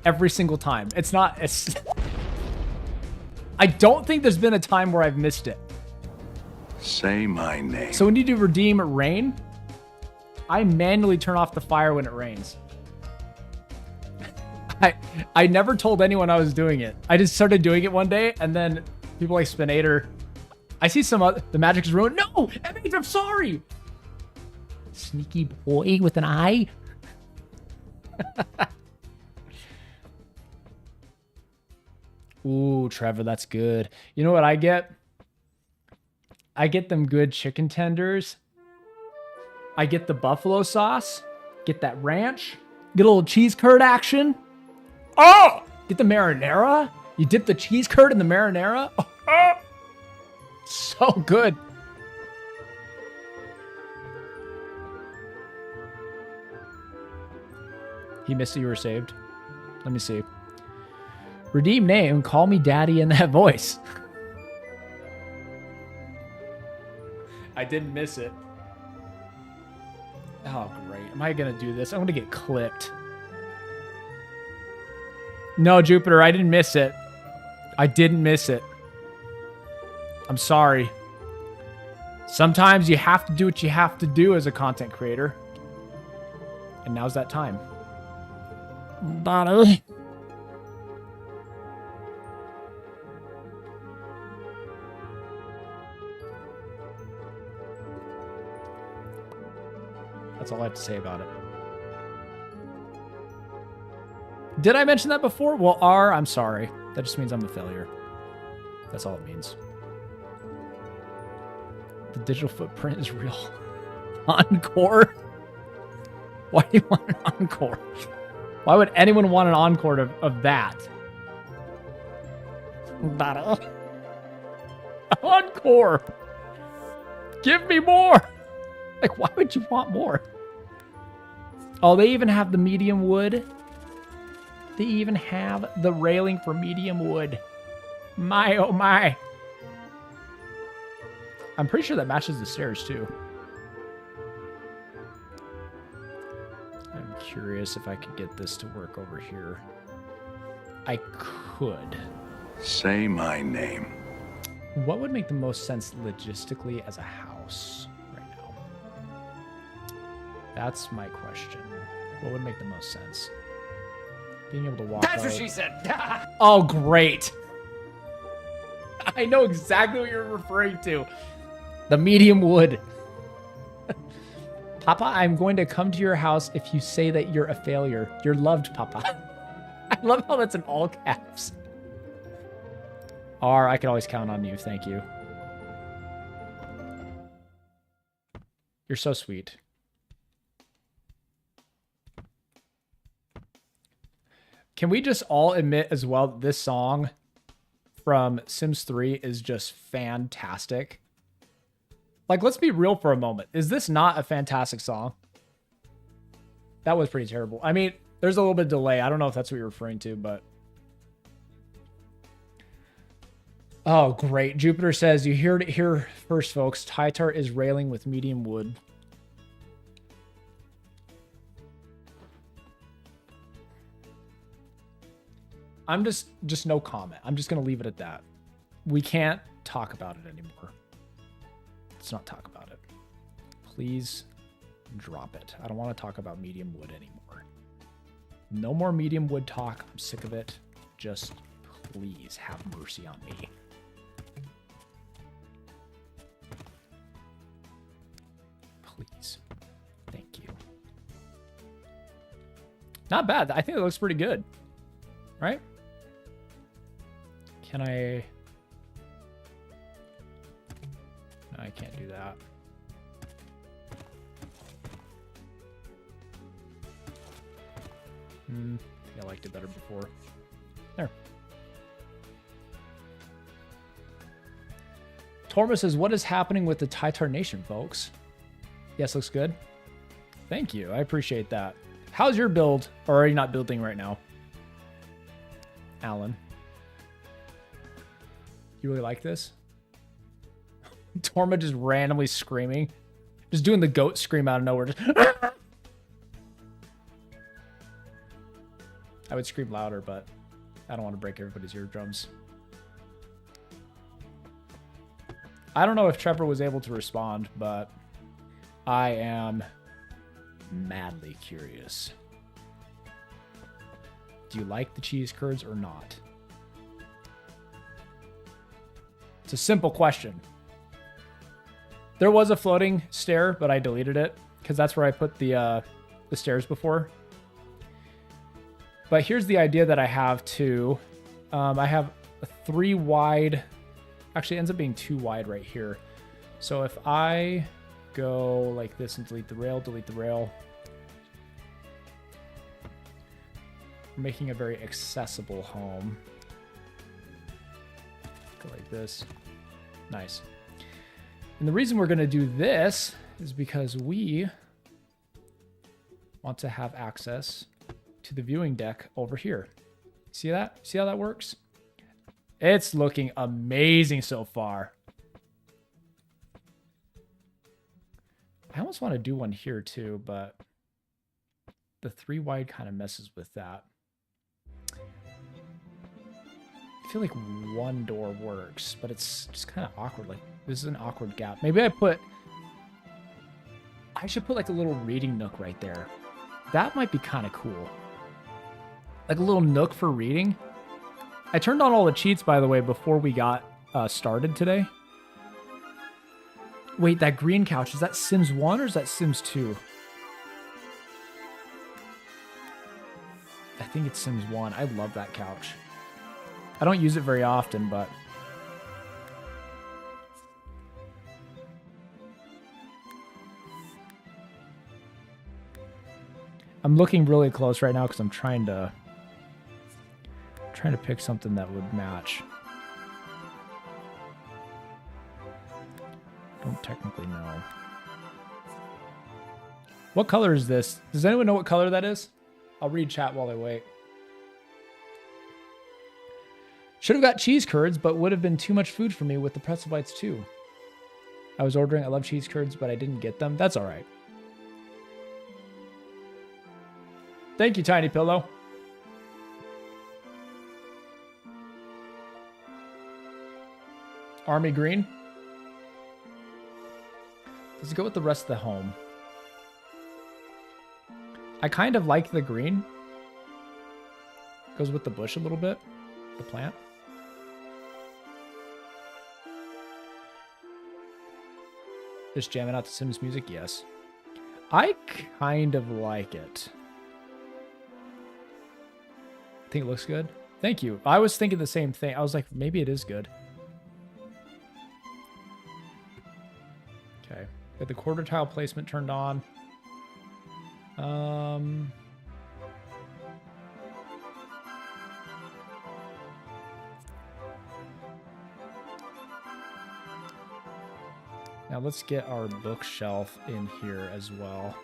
every single time. It's not... I don't think there's been a time where I've missed it. Say my name. So when you do redeem rain, I manually turn off the fire when it rains. I never told anyone I was doing it. I just started doing it one day, and then people like Spinator. I see some other... The magic is ruined. No! MH, I'm sorry! Sneaky boy with an eye. Ooh, Trevor, that's good. You know what I get? I get them good chicken tenders. I get the buffalo sauce. Get that ranch. Get a little cheese curd action. Oh! Get the marinara. You dip the cheese curd in the marinara. Oh. So good. He missed it, you were saved. Let me see. Redeem name, call me daddy in that voice. I didn't miss it. Oh, great. Am I going to do this? I'm going to get clipped. No, Jupiter, I didn't miss it. I didn't miss it. I'm sorry. Sometimes you have to do what you have to do as a content creator. And now's that time. Daddy. That's all I have to say about it. Did I mention that before? Well, I'm sorry. That just means I'm a failure. That's all it means. The digital footprint is real. Encore? Why do you want an encore? Why would anyone want an encore of that? Encore! Give me more! Like, why would you want more? Oh, they even have the medium wood. They even have the railing for medium wood. My, oh my. I'm pretty sure that matches the stairs, too. I'm curious if I could get this to work over here. I could. Say my name. What would make the most sense logistically as a house right now? That's my question. What would make the most sense? Being able to walk That's out. what she said. Oh, great. I know exactly what you're referring to. The medium wood. Papa, I'm going to come to your house if you say that you're a failure. You're loved, Papa. I love how that's in all caps. R, I can always count on you. Thank you. You're so sweet. Can we just all admit as well that this song from Sims 3 is just fantastic? Like, let's be real for a moment. Is this not a fantastic song? That was pretty terrible. I mean, there's a little bit of delay. I don't know if that's what you're referring to, but... Oh, great. Jupiter says, you heard it here first, folks. Tytar is railing with medium wood. I'm just no comment. I'm just going to leave it at that. We can't talk about it anymore. Let's not talk about it. Please drop it. I don't want to talk about medium wood anymore. No more medium wood talk. I'm sick of it. Just please have mercy on me. Please. Thank you. Not bad. I think it looks pretty good. Right? Can I... No, I can't do that. I think I liked it better before. There. Torma says, what is happening with the Tytar Nation, folks? Yes, looks good. Thank you. I appreciate that. How's your build? Or are you not building right now? Alan. You really like this? Torma just randomly screaming. Just doing the goat scream out of nowhere. Just I would scream louder, but I don't want to break everybody's eardrums. I don't know if Trevor was able to respond, but I am madly curious. Do you like the cheese curds or not? It's a simple question. There was a floating stair, but I deleted it because that's where I put the stairs before. But here's the idea that I have too. I have a 3 wide. Actually, it ends up being 2 wide right here. So if I go like this and delete the rail, we're making a very accessible home. Go like this. Nice. And the reason we're going to do this is because we want to have access to the viewing deck over here. See that? See how that works? It's looking amazing so far. I almost want to do one here too, but the 3 wide kind of messes with that. I feel like 1 door works, but it's just kind of awkward. Like, this is an awkward gap. Maybe I should put like a little reading nook right there. That might be kind of cool. Like a little nook for reading. I turned on all the cheats, by the way, before we got started today. Wait, that green couch, is that Sims 1 or is that Sims 2? I think it's Sims 1. I love that couch. I don't use it very often, but... I'm looking really close right now because I'm trying to pick something that would match. Don't technically know. What color is this? Does anyone know what color that is? I'll read chat while I wait. Should have got cheese curds, but would have been too much food for me with the pretzel bites too. I was ordering, I love cheese curds, but I didn't get them. That's all right. Thank you, Tiny Pillow. Army green. Does it go with the rest of the home? I kind of like the green. Goes with the bush a little bit. The plant. Just jamming out to Sims music? Yes. I kind of like it. I think it looks good. Thank you. I was thinking the same thing. I was like, maybe it is good. Okay. Got the quarter tile placement turned on. Now let's get our bookshelf in here as well.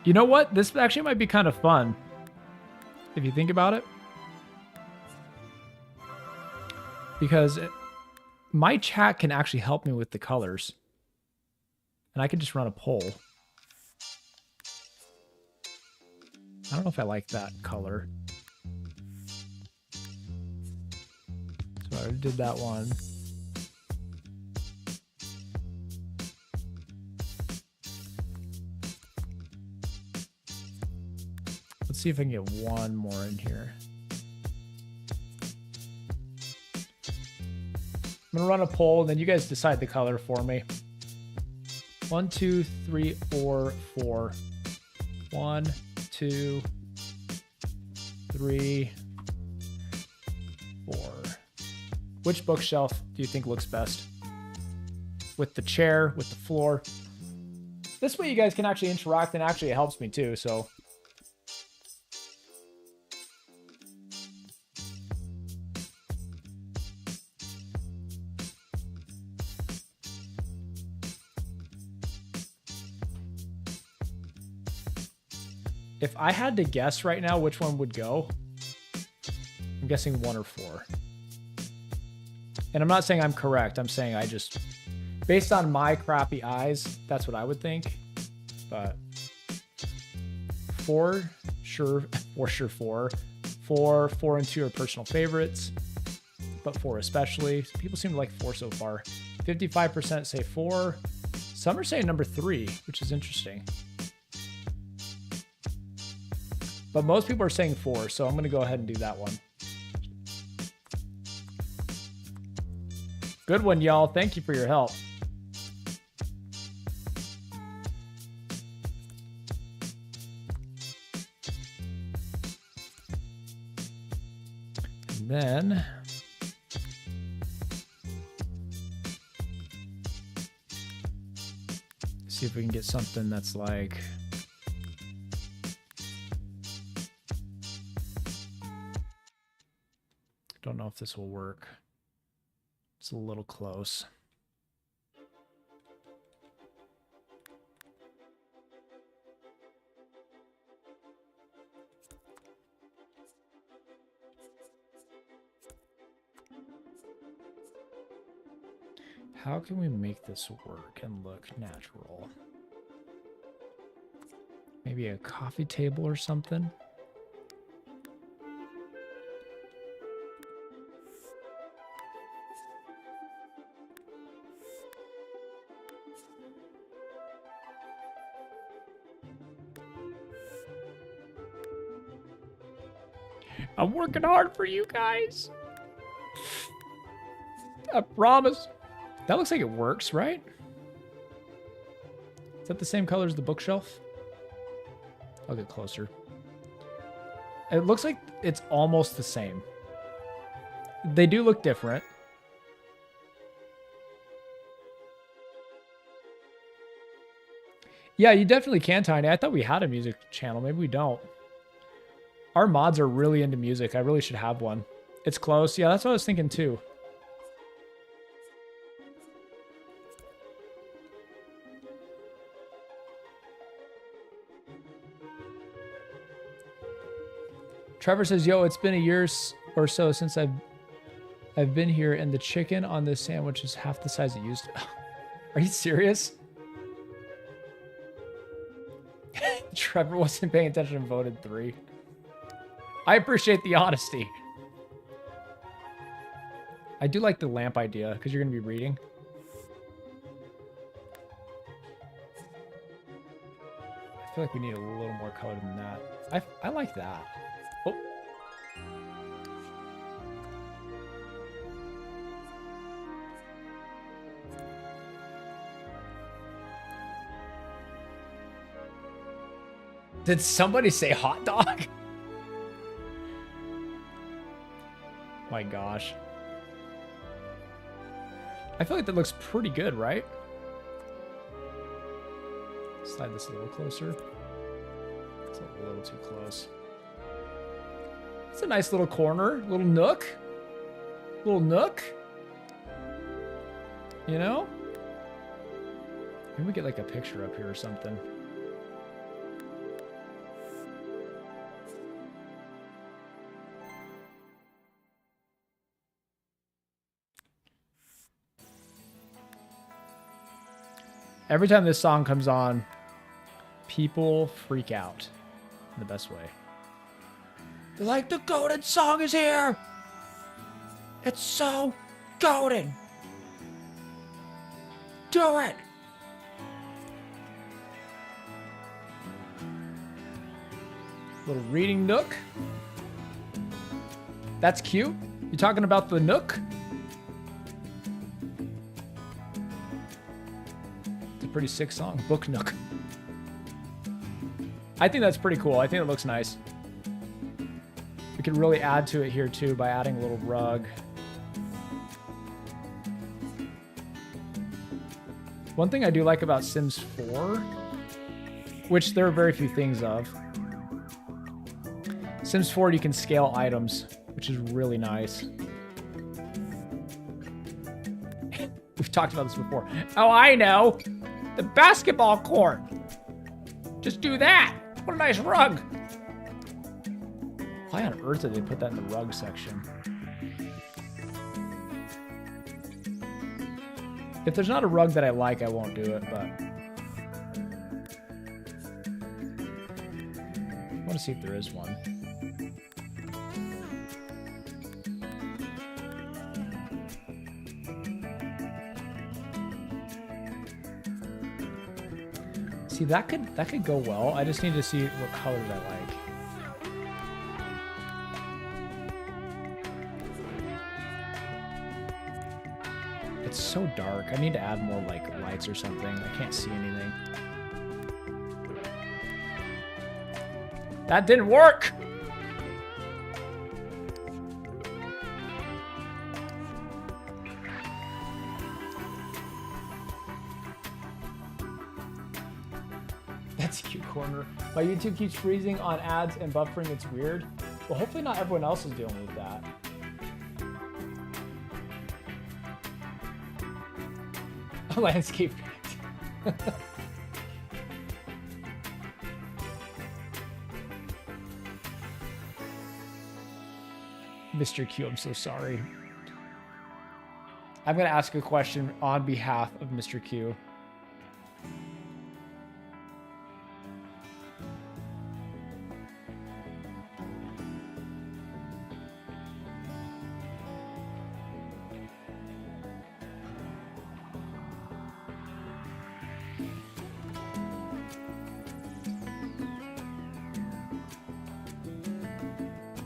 You know what? This actually might be kind of fun. If you think about it. Because my chat can actually help me with the colors. And I could just run a poll. I don't know if I like that color. So I already did that one. Let's see if I can get one more in here. I'm gonna run a poll and then you guys decide the color for me. 1, 2, 3, 4, 4. 1, 2, 3, 4. Which bookshelf do you think looks best? With the chair, with the floor? This way you guys can actually interact, and actually it helps me too, so. If I had to guess right now which one would go, I'm guessing 1 or 4. And I'm not saying I'm correct. I'm saying I just, based on my crappy eyes, that's what I would think. But 4, sure, for sure 4. 4, 4 and 2 are personal favorites, but 4 especially. People seem to like 4 so far. 55% say 4. Some are saying number 3, which is interesting. But most people are saying 4, so I'm going to go ahead and do that one. Good one, y'all. Thank you for your help. And then see if we can get something that's like, don't know if this will work. It's a little close. How can we make this work and look natural? Maybe a coffee table or something? I'm working hard for you guys. I promise. That looks like it works, right? Is that the same color as the bookshelf? I'll get closer. It looks like it's almost the same. They do look different. Yeah, you definitely can, Tiny. I thought we had a music channel. Maybe we don't. Our mods are really into music. I really should have one. It's close. Yeah, that's what I was thinking too. Trevor says, yo, it's been a year or so since I've been here, and the chicken on this sandwich is half the size it used to. Are you serious? Trevor wasn't paying attention and voted 3. I appreciate the honesty. I do like the lamp idea because you're going to be reading. I feel like we need a little more color than that. I like that. Oh. Did somebody say hot dog? My gosh. I feel like that looks pretty good, right? Slide this a little closer. It's a little too close. It's a nice little corner, little nook. Little nook. You know? Maybe we get like a picture up here or something. Every time this song comes on, people freak out in the best way. They're like, the goated song is here! It's so goated! Do it! Little reading nook. That's cute. You talking about the nook? Pretty sick song. Book Nook. I think that's pretty cool. I think it looks nice. We could really add to it here too by adding a little rug. One thing I do like about Sims 4 which there are very few things of. Sims 4, you can scale items, which is really nice. We've talked about this before. Oh, I know. The basketball court. Just do that. What a nice rug. Why on earth did they put that in the rug section? If there's not a rug that I like, I won't do it, but I want to see if there is one. See, that could go well. I just need to see what colors I like. It's so dark. I need to add more like lights or something. I can't see anything. That didn't work. That's a cute corner. My YouTube keeps freezing on ads and buffering. It's weird. Well, hopefully not everyone else is dealing with that. A landscape paint. Mr. Q, I'm so sorry. I'm going to ask a question on behalf of Mr. Q.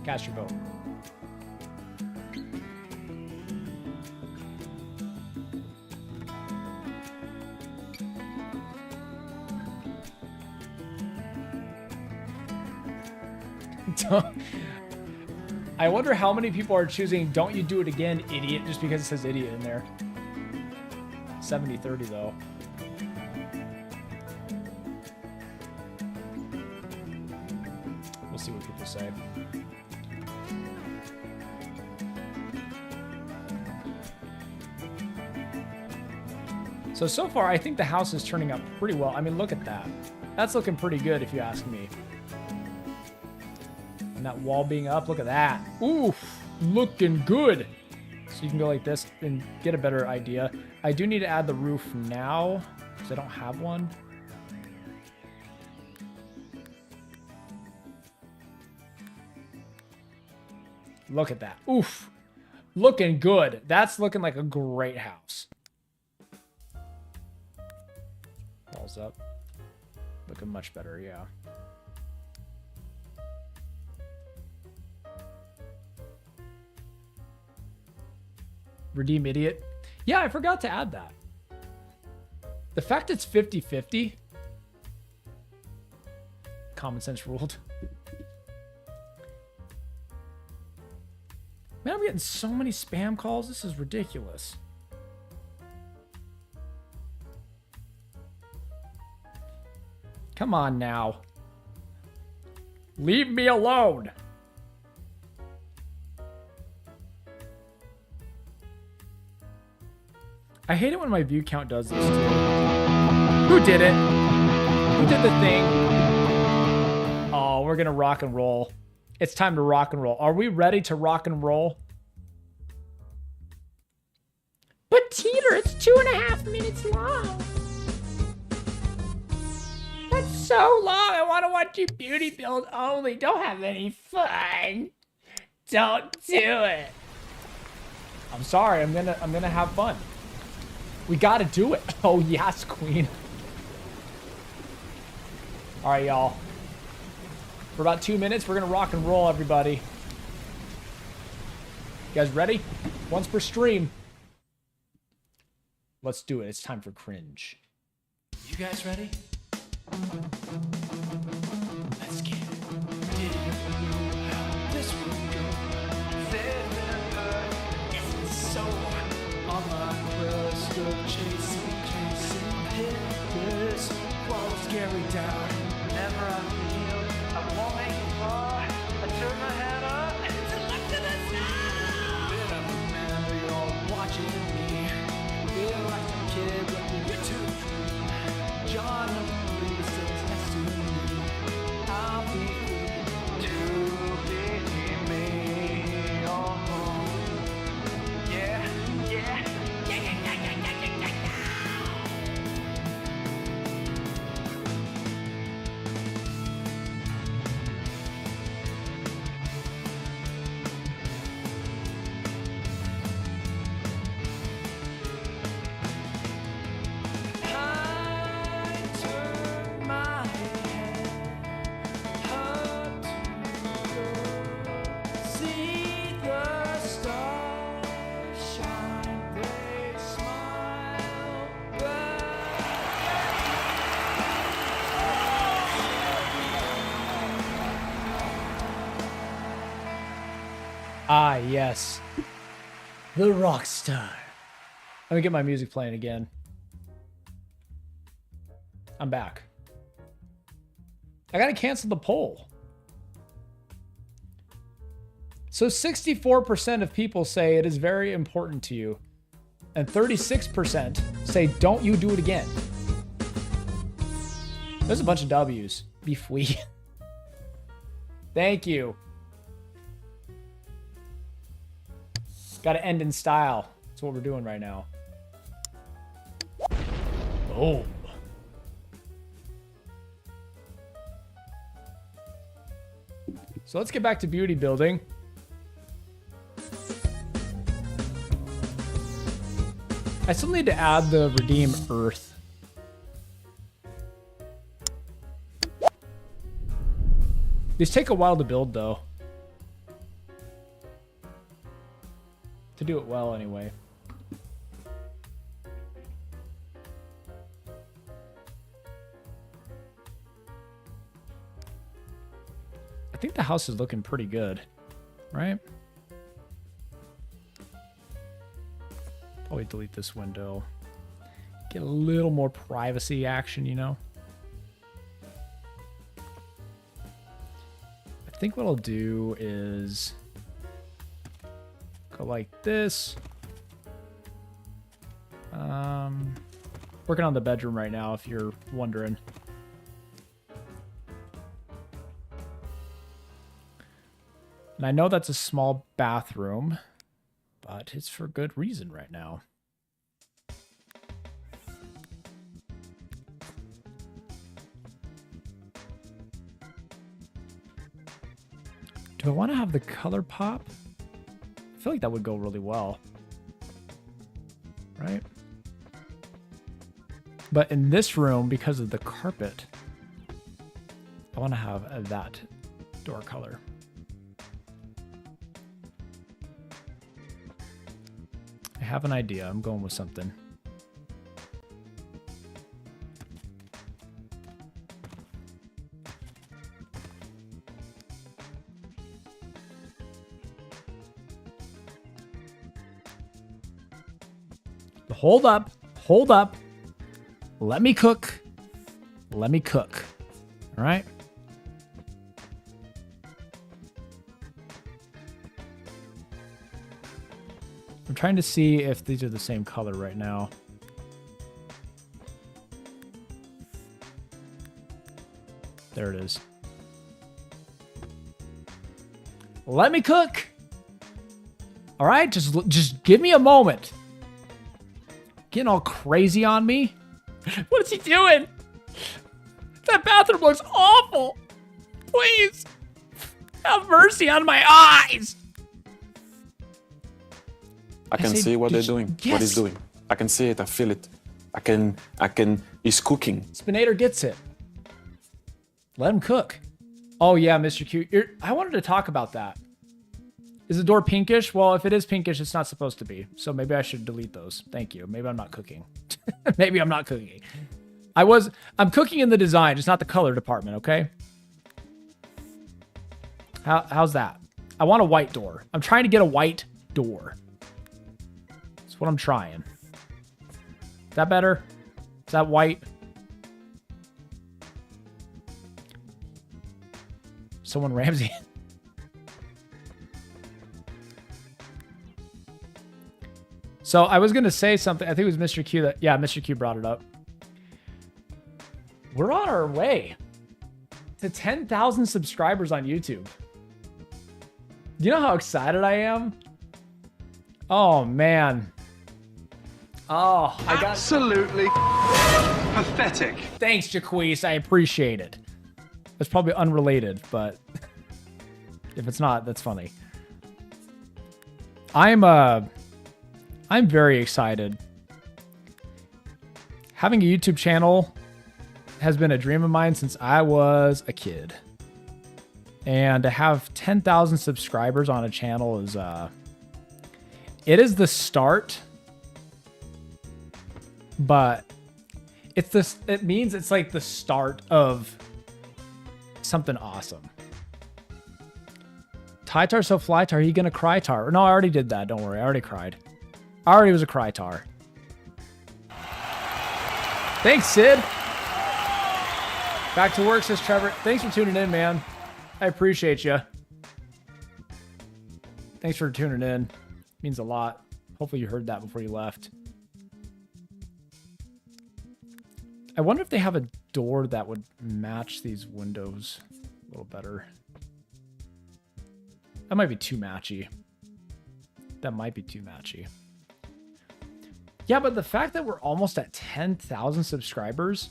Cast your vote. I wonder how many people are choosing "Don't you do it again, idiot," just because it says "idiot" in there. 70-30 though. We'll see what people say. So far, I think the house is turning out pretty well. I mean, look at that. That's looking pretty good, if you ask me. And that wall being up, look at that. Oof, looking good. So you can go like this and get a better idea. I do need to add the roof now, because I don't have one. Look at that. Oof, looking good. That's looking like a great house. Walls up. Looking much better, yeah. Redeem idiot. Yeah, I forgot to add that. The fact it's 50-50. Common sense ruled. Man, I'm getting so many spam calls. This is ridiculous. Come on now. Leave me alone. I hate it when my view count does this too. Who did it? Who did the thing? Oh, we're gonna rock and roll. It's time to rock and roll. Are we ready to rock and roll? But Teeter, it's 2.5 minutes long. That's so long. I want to watch you beauty build only. Don't have any fun. Don't do it. I'm sorry. I'm gonna have fun. We gotta do it. Oh yes, Queen. All right, y'all. For about 2 minutes, we're gonna rock and roll, everybody. You guys ready? Once per stream. Let's do it. It's time for cringe. You guys ready? Let's get it. Did you how this would go? It's so on my quest of chasing pictures. Oh, scary town. Never unhealed. I won't make it far. I turn my head up to look to the sky. Bit of a man, but you're all watching me. Feel like a kid looking at YouTube. John number 3 sits next to me. I'll be free to be me. Oh, yeah, yeah. Ah, yes. The rock star. Let me get my music playing again. I'm back. I gotta cancel the poll. So 64% of people say it is very important to you. And 36% say don't you do it again. There's a bunch of W's. Be free. Thank you. Gotta end in style. That's what we're doing right now. Boom. So let's get back to beauty building. I still need to add the redeem earth. These take a while to build though. To do it well anyway. I think the house is looking pretty good, right? Probably delete this window. Get a little more privacy action, you know? I think what I'll do is go like this. Working on the bedroom right now, if you're wondering. And I know that's a small bathroom, but it's for good reason right now. Do I want to have the color pop? I feel like that would go really well. Right? But in this room, because of the carpet, I want to have that door color. I have an idea. I'm going with something. Hold up. Hold up. Let me cook. Let me cook. All right? I'm trying to see if these are the same color right now. There it is. Let me cook. All right? Just give me a moment. Getting all crazy on me? What is he doing? That bathroom looks awful. Please. Have mercy on my eyes. I can see what they're doing, yes. what he's doing. I can see it, I feel it. He's cooking. Spinator gets it. Let him cook. Oh yeah, Mr. Q. I wanted to talk about that. Is the door pinkish? Well, if it is pinkish, it's not supposed to be. So maybe I should delete those. Thank you. Maybe I'm not cooking. Maybe I'm not cooking. I'm cooking in the design, just not the color department, okay? How's that? I want a white door. I'm trying to get a white door. That's what I'm trying. Is that better? Is that white? someone Ramsey. So I was going to say something. I think it was Mr. Q that, yeah, Mr. Q brought it up. We're on our way to 10,000 subscribers on YouTube. Do you know how excited I am? Oh, man. Oh, I got... Absolutely pathetic. Thanks, Jaquise. I appreciate it. It's probably unrelated, but if it's not, that's funny. I'm very excited. Having a YouTube channel has been a dream of mine since I was a kid. And to have 10,000 subscribers on a channel is, it is the start, but it means it's like the start of something awesome. Tytar so fly tar, he gonna cry tar? No, I already did that. Don't worry, I already cried. I already was a cry tar. Thanks, Sid. Back to work, says Trevor. Thanks for tuning in, man. I appreciate you. Thanks for tuning in. Means a lot. Hopefully you heard that before you left. I wonder if they have a door that would match these windows a little better. That might be too matchy. That might be too matchy. Yeah, but the fact that we're almost at 10,000 subscribers,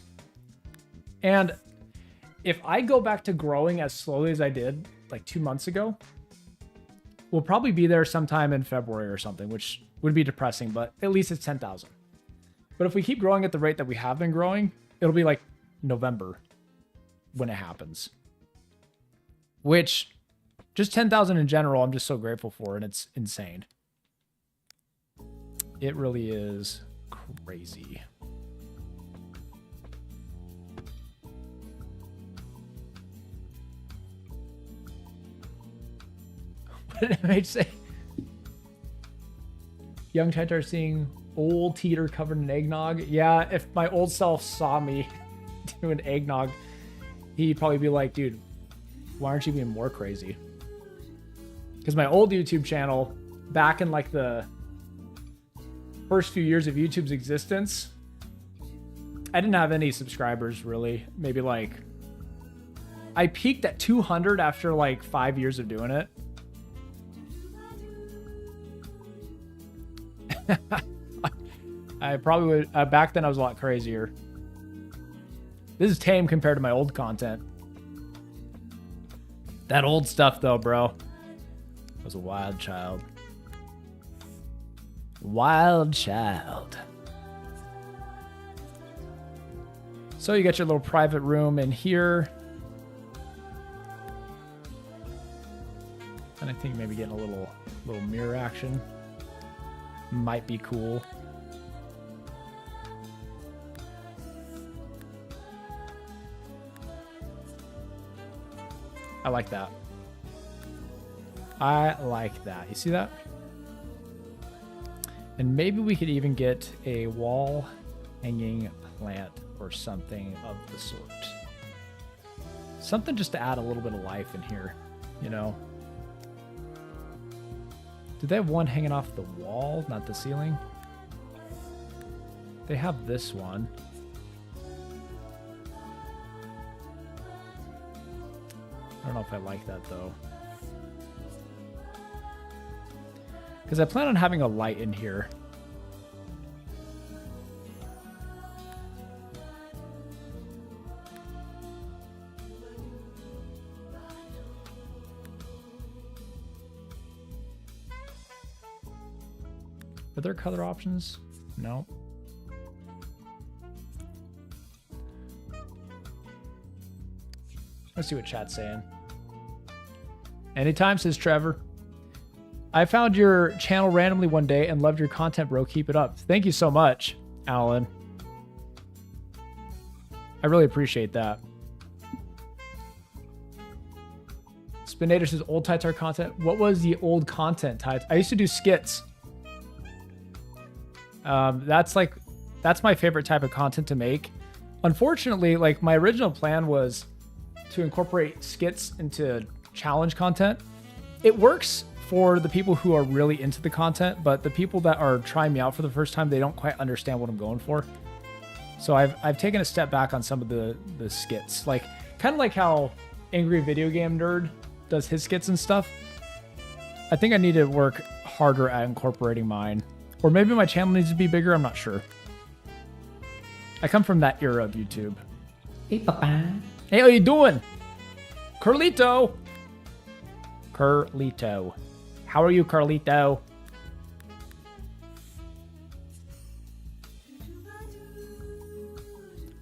and if I go back to growing as slowly as I did like 2 months ago, we'll probably be there sometime in February or something, which would be depressing, but at least it's 10,000. But if we keep growing at the rate that we have been growing, it'll be like November when it happens. Which, just 10,000 in general, I'm just so grateful for, and it's insane. It really is crazy. What did MH say? Young Tytar seeing old Teeter covered in eggnog. Yeah, if my old self saw me doing eggnog, he'd probably be like, dude, why aren't you being more crazy? Because my old YouTube channel, back in like the first few years of YouTube's existence, I didn't have any subscribers really. Maybe like, I peaked at 200 after like 5 years of doing it. I probably would, back then I was a lot crazier. This is tame compared to my old content. That old stuff though, bro. I was a wild child. Wild child. So you got your little private room in here. And I think maybe getting a little mirror action might be cool. I like that. I like that. You see that? And maybe we could even get a wall hanging plant or something of the sort. Something just to add a little bit of life in here, you know? Do they have one hanging off the wall, not the ceiling? They have this one. I don't know if I like that though. Because I plan on having a light in here. Are there color options? No. Let's see what chat's saying. Anytime, says Trevor. I found your channel randomly one day and loved your content, bro. Keep it up. Thank you so much, Alan. I really appreciate that. Spinator says old Tytar content. What was the old content, Tytar? I used to do skits. That's my favorite type of content to make. Unfortunately, like my original plan was to incorporate skits into challenge content. It works for the people who are really into the content, but the people that are trying me out for the first time, they don't quite understand what I'm going for. So I've taken a step back on some of the skits, like kind of like how Angry Video Game Nerd does his skits and stuff. I think I need to work harder at incorporating mine, or maybe my channel needs to be bigger. I'm not sure. I come from that era of YouTube. Hey, Papa. Hey, how you doing? Carlito. Carlito. How are you, Carlito?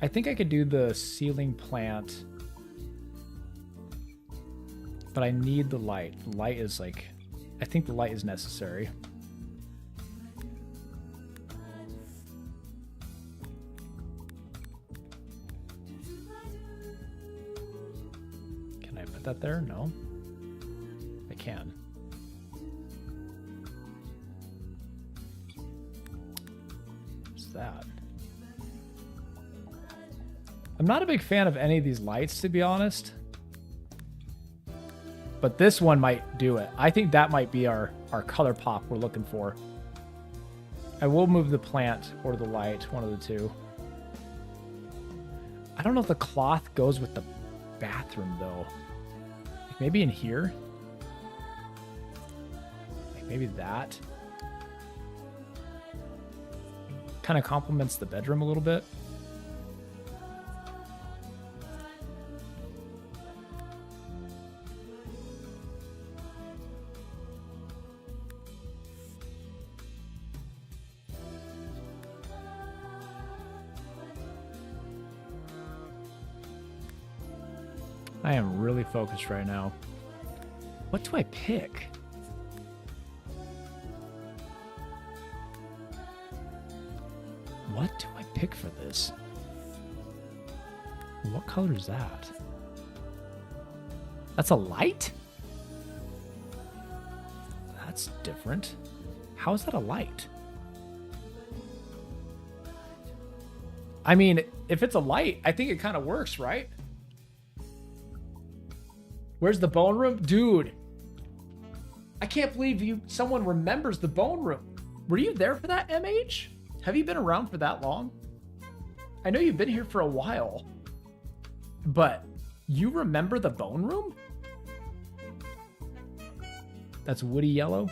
I think I could do the ceiling plant, but I need the light. The light is like, I think the light is necessary. Can I put that there? No. I can. What's that? I'm not a big fan of any of these lights, to be honest. But this one might do it. I think that might be our color pop we're looking for. I will move the plant or the light, one of the two. I don't know if the cloth goes with the bathroom, though. Like maybe in here? Like maybe that? Kind of complements the bedroom a little bit. I am really focused right now. What do I pick? What do I pick for this? What color is that? That's a light? That's different. How is that a light? I mean, if it's a light, I think it kind of works, right? Where's the bone room? Dude, I can't believe someone remembers the bone room. Were you there for that, MH? Have you been around for that long? I know you've been here for a while, but you remember the bone room? That's woody yellow.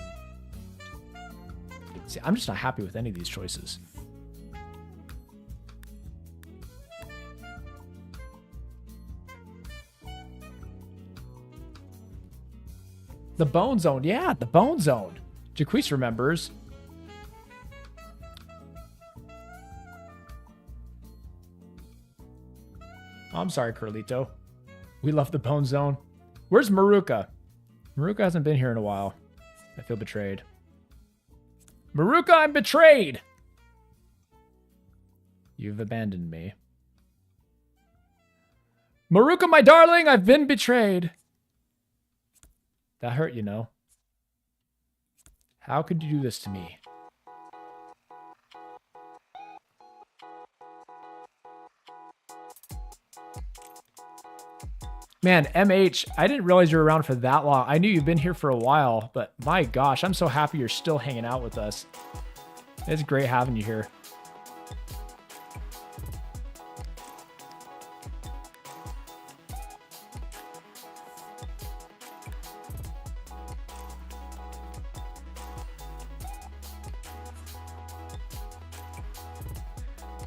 See, I'm just not happy with any of these choices. The Bone Zone. Yeah, the Bone Zone. Jaquise remembers. Oh, I'm sorry, Carlito. We love the Bone Zone. Where's Maruka? Maruka hasn't been here in a while. I feel betrayed. Maruka, I'm betrayed! You've abandoned me. Maruka, my darling, I've been betrayed. That hurt, you know. How could you do this to me? Man, MH, I didn't realize you were around for that long. I knew you've been here for a while, but my gosh, I'm so happy you're still hanging out with us. It's great having you here.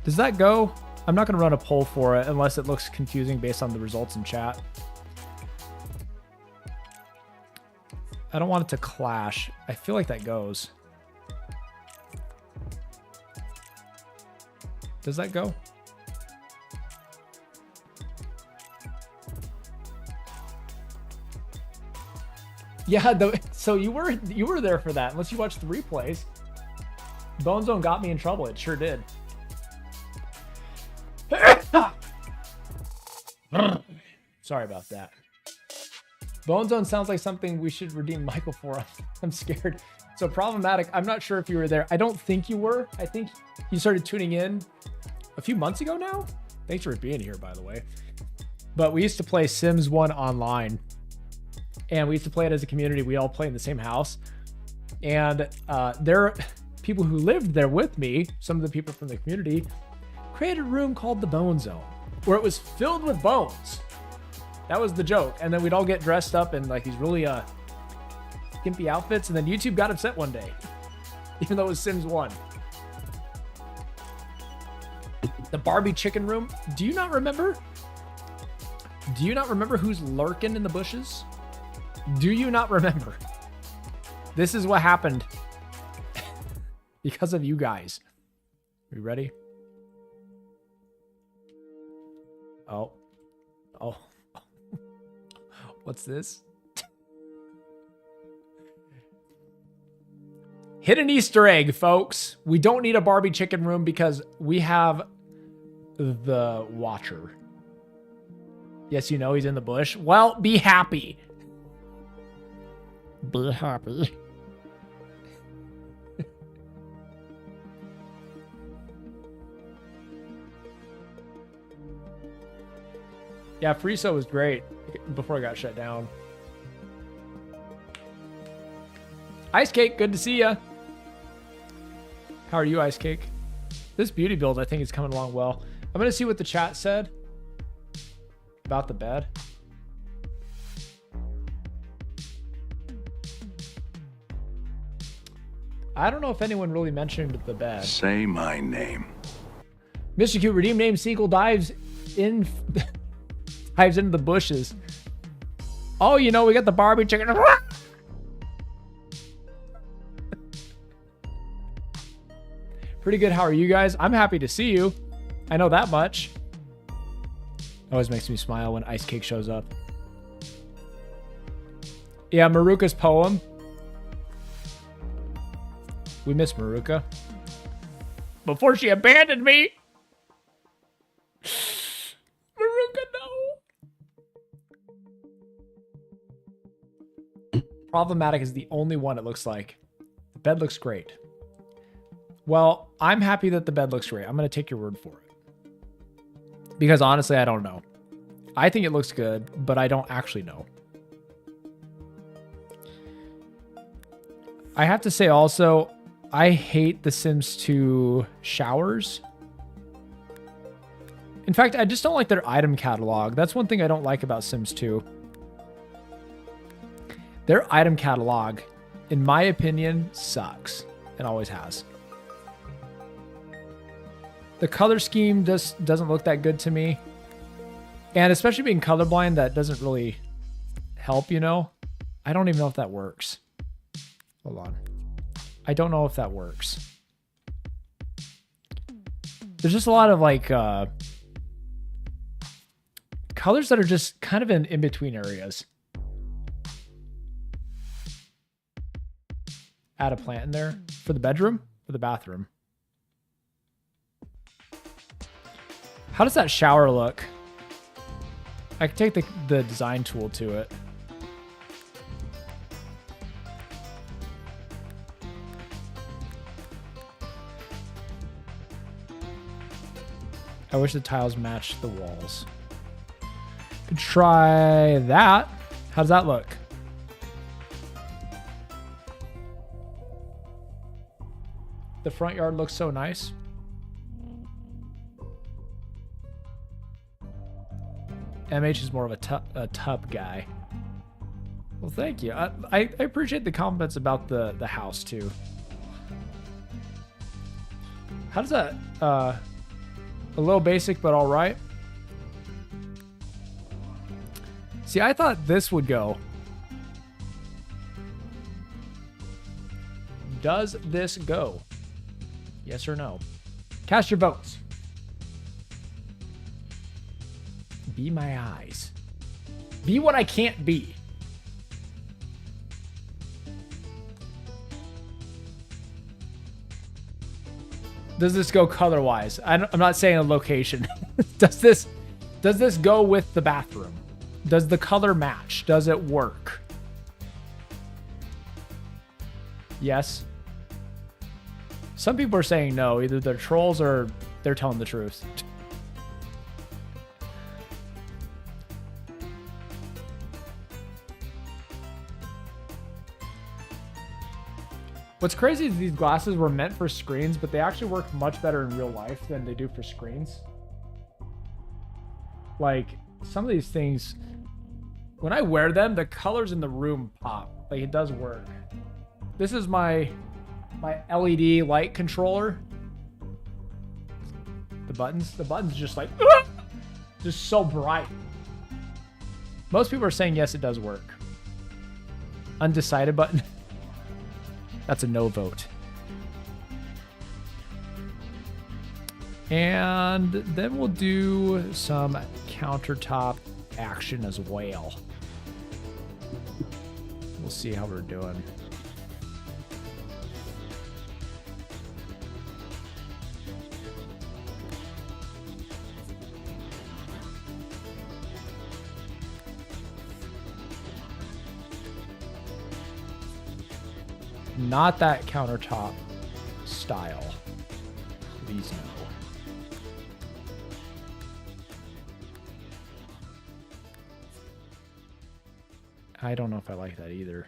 Does that go? I'm not going to run a poll for it unless it looks confusing based on the results in chat. I don't want it to clash. I feel like that goes. Does that go? Yeah, so you were there for that, unless you watched the replays. Bone Zone got me in trouble. It sure did. Sorry about that. Bone Zone sounds like something we should redeem Michael for. I'm scared. So problematic. I'm not sure if you were there. I don't think you were. I think you started tuning in a few months ago now. Thanks for being here, by the way. but we used to play Sims 1 online, and we used to play it as a community. We all play in the same house, and there are people who lived there with me. Some of the people from the community created a room called the Bone Zone, where it was filled with bones. That was the joke. And then we'd all get dressed up in like these really skimpy outfits, and then YouTube got upset one day, even though it was Sims 1. The Barbie chicken room. Do you not remember? Do you not remember who's lurking in the bushes? Do you not remember? This is what happened because of you guys. Are you ready? Oh. What's this? Hidden Easter egg, folks. We don't need a Barbie chicken room because we have the Watcher. Yes, you know he's in the bush. Well, be happy. Be happy. Yeah, Friso was great before I got shut down. Ice Cake, good to see ya. How are you, Ice Cake? This beauty build, I think, is coming along well. I'm going to see what the chat said about the bed. I don't know if anyone really mentioned the bed. Say my name. Mr. Cute, redeem name Seagull dives in... dives into the bushes. Oh, you know, we got the Barbie chicken. Pretty good. How are you guys? I'm happy to see you. I know that much. Always makes me smile when Ice Cake shows up. Yeah, Maruka's poem. We miss Maruka. Before she abandoned me. Maruka, no. Problematic is the only one it looks like. The bed looks great. Well, I'm happy that the bed looks great. I'm going to take your word for it. Because honestly, I don't know. I think it looks good, but I don't actually know. I have to say also, I hate the Sims 2 showers. In fact, I just don't like their item catalog. That's one thing I don't like about Sims 2. Their item catalog, in my opinion, sucks. It always has. The color scheme just doesn't look that good to me. And especially being colorblind, that doesn't really help, you know? I don't even know if that works. Hold on. I don't know if that works. There's just a lot of like colors that are just kind of in between areas. Add a plant in there for the bedroom or the bathroom. How does that shower look? I can take the design tool to it. I wish the tiles matched the walls. Could try that. How does that look? The front yard looks so nice. MH is more of a tub guy. Well, thank you. I appreciate the compliments about the house too. How does that? A little basic, but all right. See, I thought this would go. Does this go? Yes or no? Cast your votes. Be my eyes. Be what I can't be. Does this go color-wise? I'm not saying a location. Does this go with the bathroom? Does the color match? Does it work? Yes. Some people are saying no. Either they're trolls or they're telling the truth. What's crazy is these glasses were meant for screens, but they actually work much better in real life than they do for screens. Like, some of these things, when I wear them, the colors in the room pop. Like, it does work. This is my LED light controller. The buttons just like, just so bright. Most people are saying yes, it does work. Undecided button. That's a no vote. And then we'll do some countertop action as well. We'll see how we're doing. Not that countertop style. Please no. I don't know if I like that either.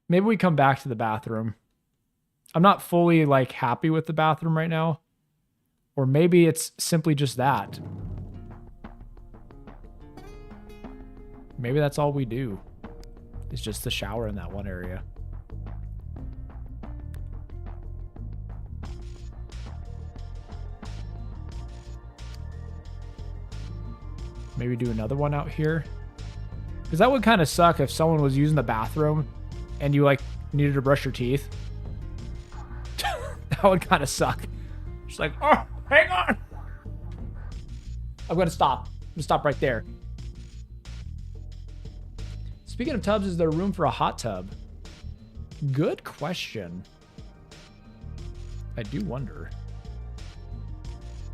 Maybe we come back to the bathroom. I'm not fully like happy with the bathroom right now. Or maybe it's simply just that. Maybe that's all we do. It's just the shower in that one area. Maybe do another one out here. Because that would kind of suck if someone was using the bathroom and you like needed to brush your teeth. That would kind of suck. Just like, oh, hang on. I'm going to stop. I'm going to stop right there. Speaking of tubs, is there room for a hot tub? Good question. I do wonder.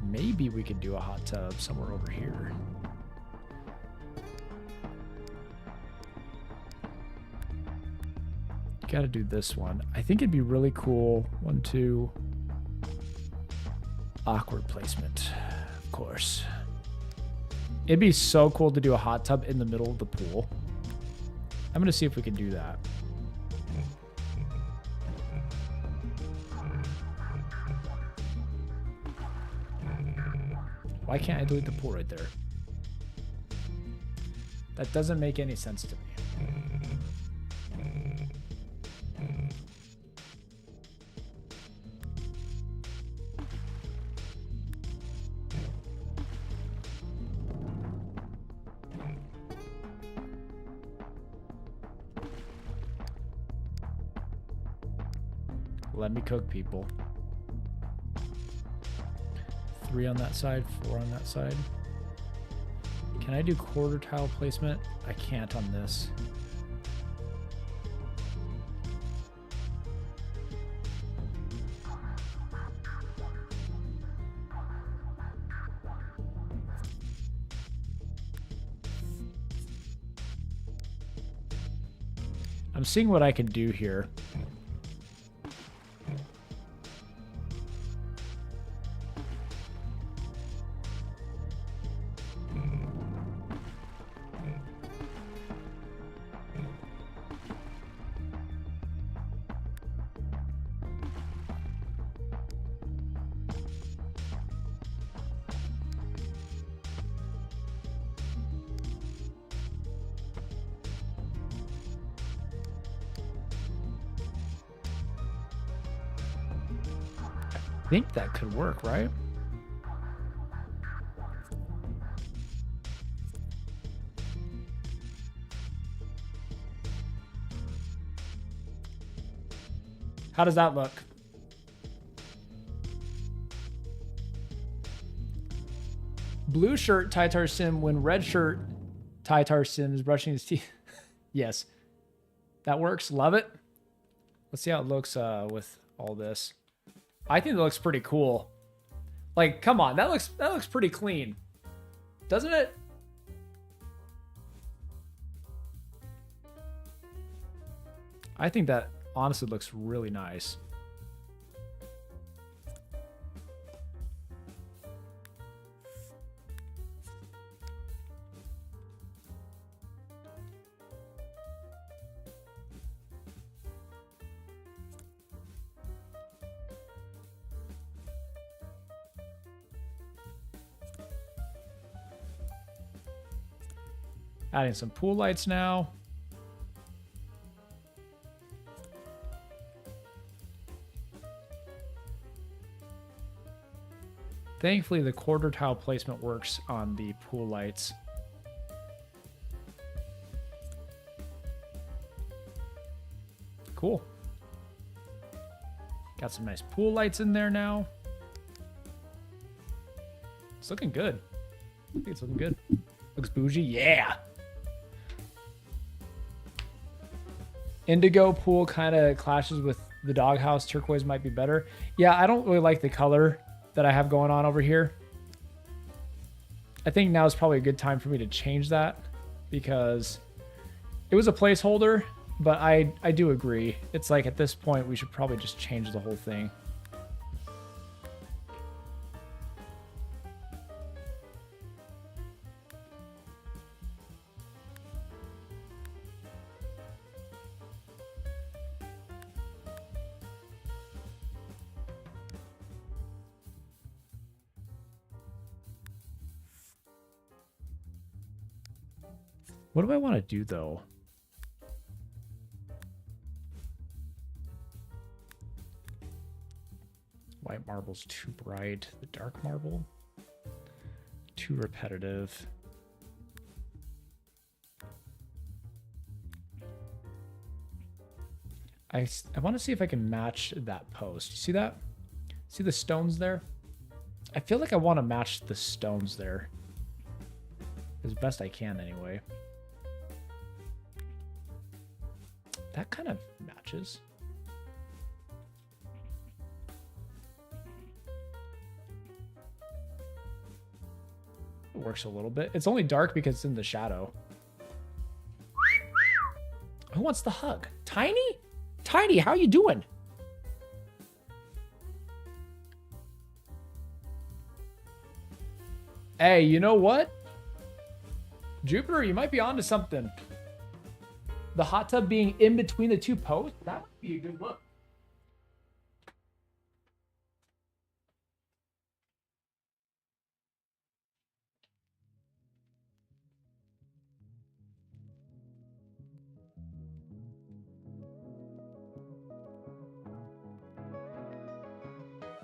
Maybe we could do a hot tub somewhere over here. Gotta do this one. I think it'd be really cool. 1, 2. Awkward placement, of course. It'd be so cool to do a hot tub in the middle of the pool. I'm gonna see if we can do that. Why can't I delete the pool right there? That doesn't make any sense to me. Let me cook, people. 3 on that side, 4 on that side. Can I do quarter tile placement? I can't on this. I'm seeing what I can do here. I think that could work, right? How does that look? Blue shirt, Tytar Sim, when red shirt, Tytar Sim is brushing his teeth. Yes. That works. Love it. Let's see how it looks with all this. I think it looks pretty cool. Like, come on, that looks pretty clean. Doesn't it? I think that honestly looks really nice. Adding some pool lights now. Thankfully, the quarter tile placement works on the pool lights. Cool. Got some nice pool lights in there now. It's looking good. I think it's looking good. Looks bougie. Yeah. Indigo pool kind of clashes with the doghouse. Turquoise might be better. Yeah, I don't really like the color that I have going on over here. I think now is probably a good time for me to change that because it was a placeholder, but I do agree. It's like at this point, we should probably just change the whole thing. What do I want to do though? White marble's too bright. The dark marble, too repetitive. I want to see if I can match that post. You see that? See the stones there? I feel like I want to match the stones there as best I can anyway. That kind of matches. It works a little bit. It's only dark because it's in the shadow. Who wants the hug? Tiny? Tiny, how you doing? Hey, you know what? Jupiter, you might be onto something. The hot tub being in between the two posts, that would be a good look.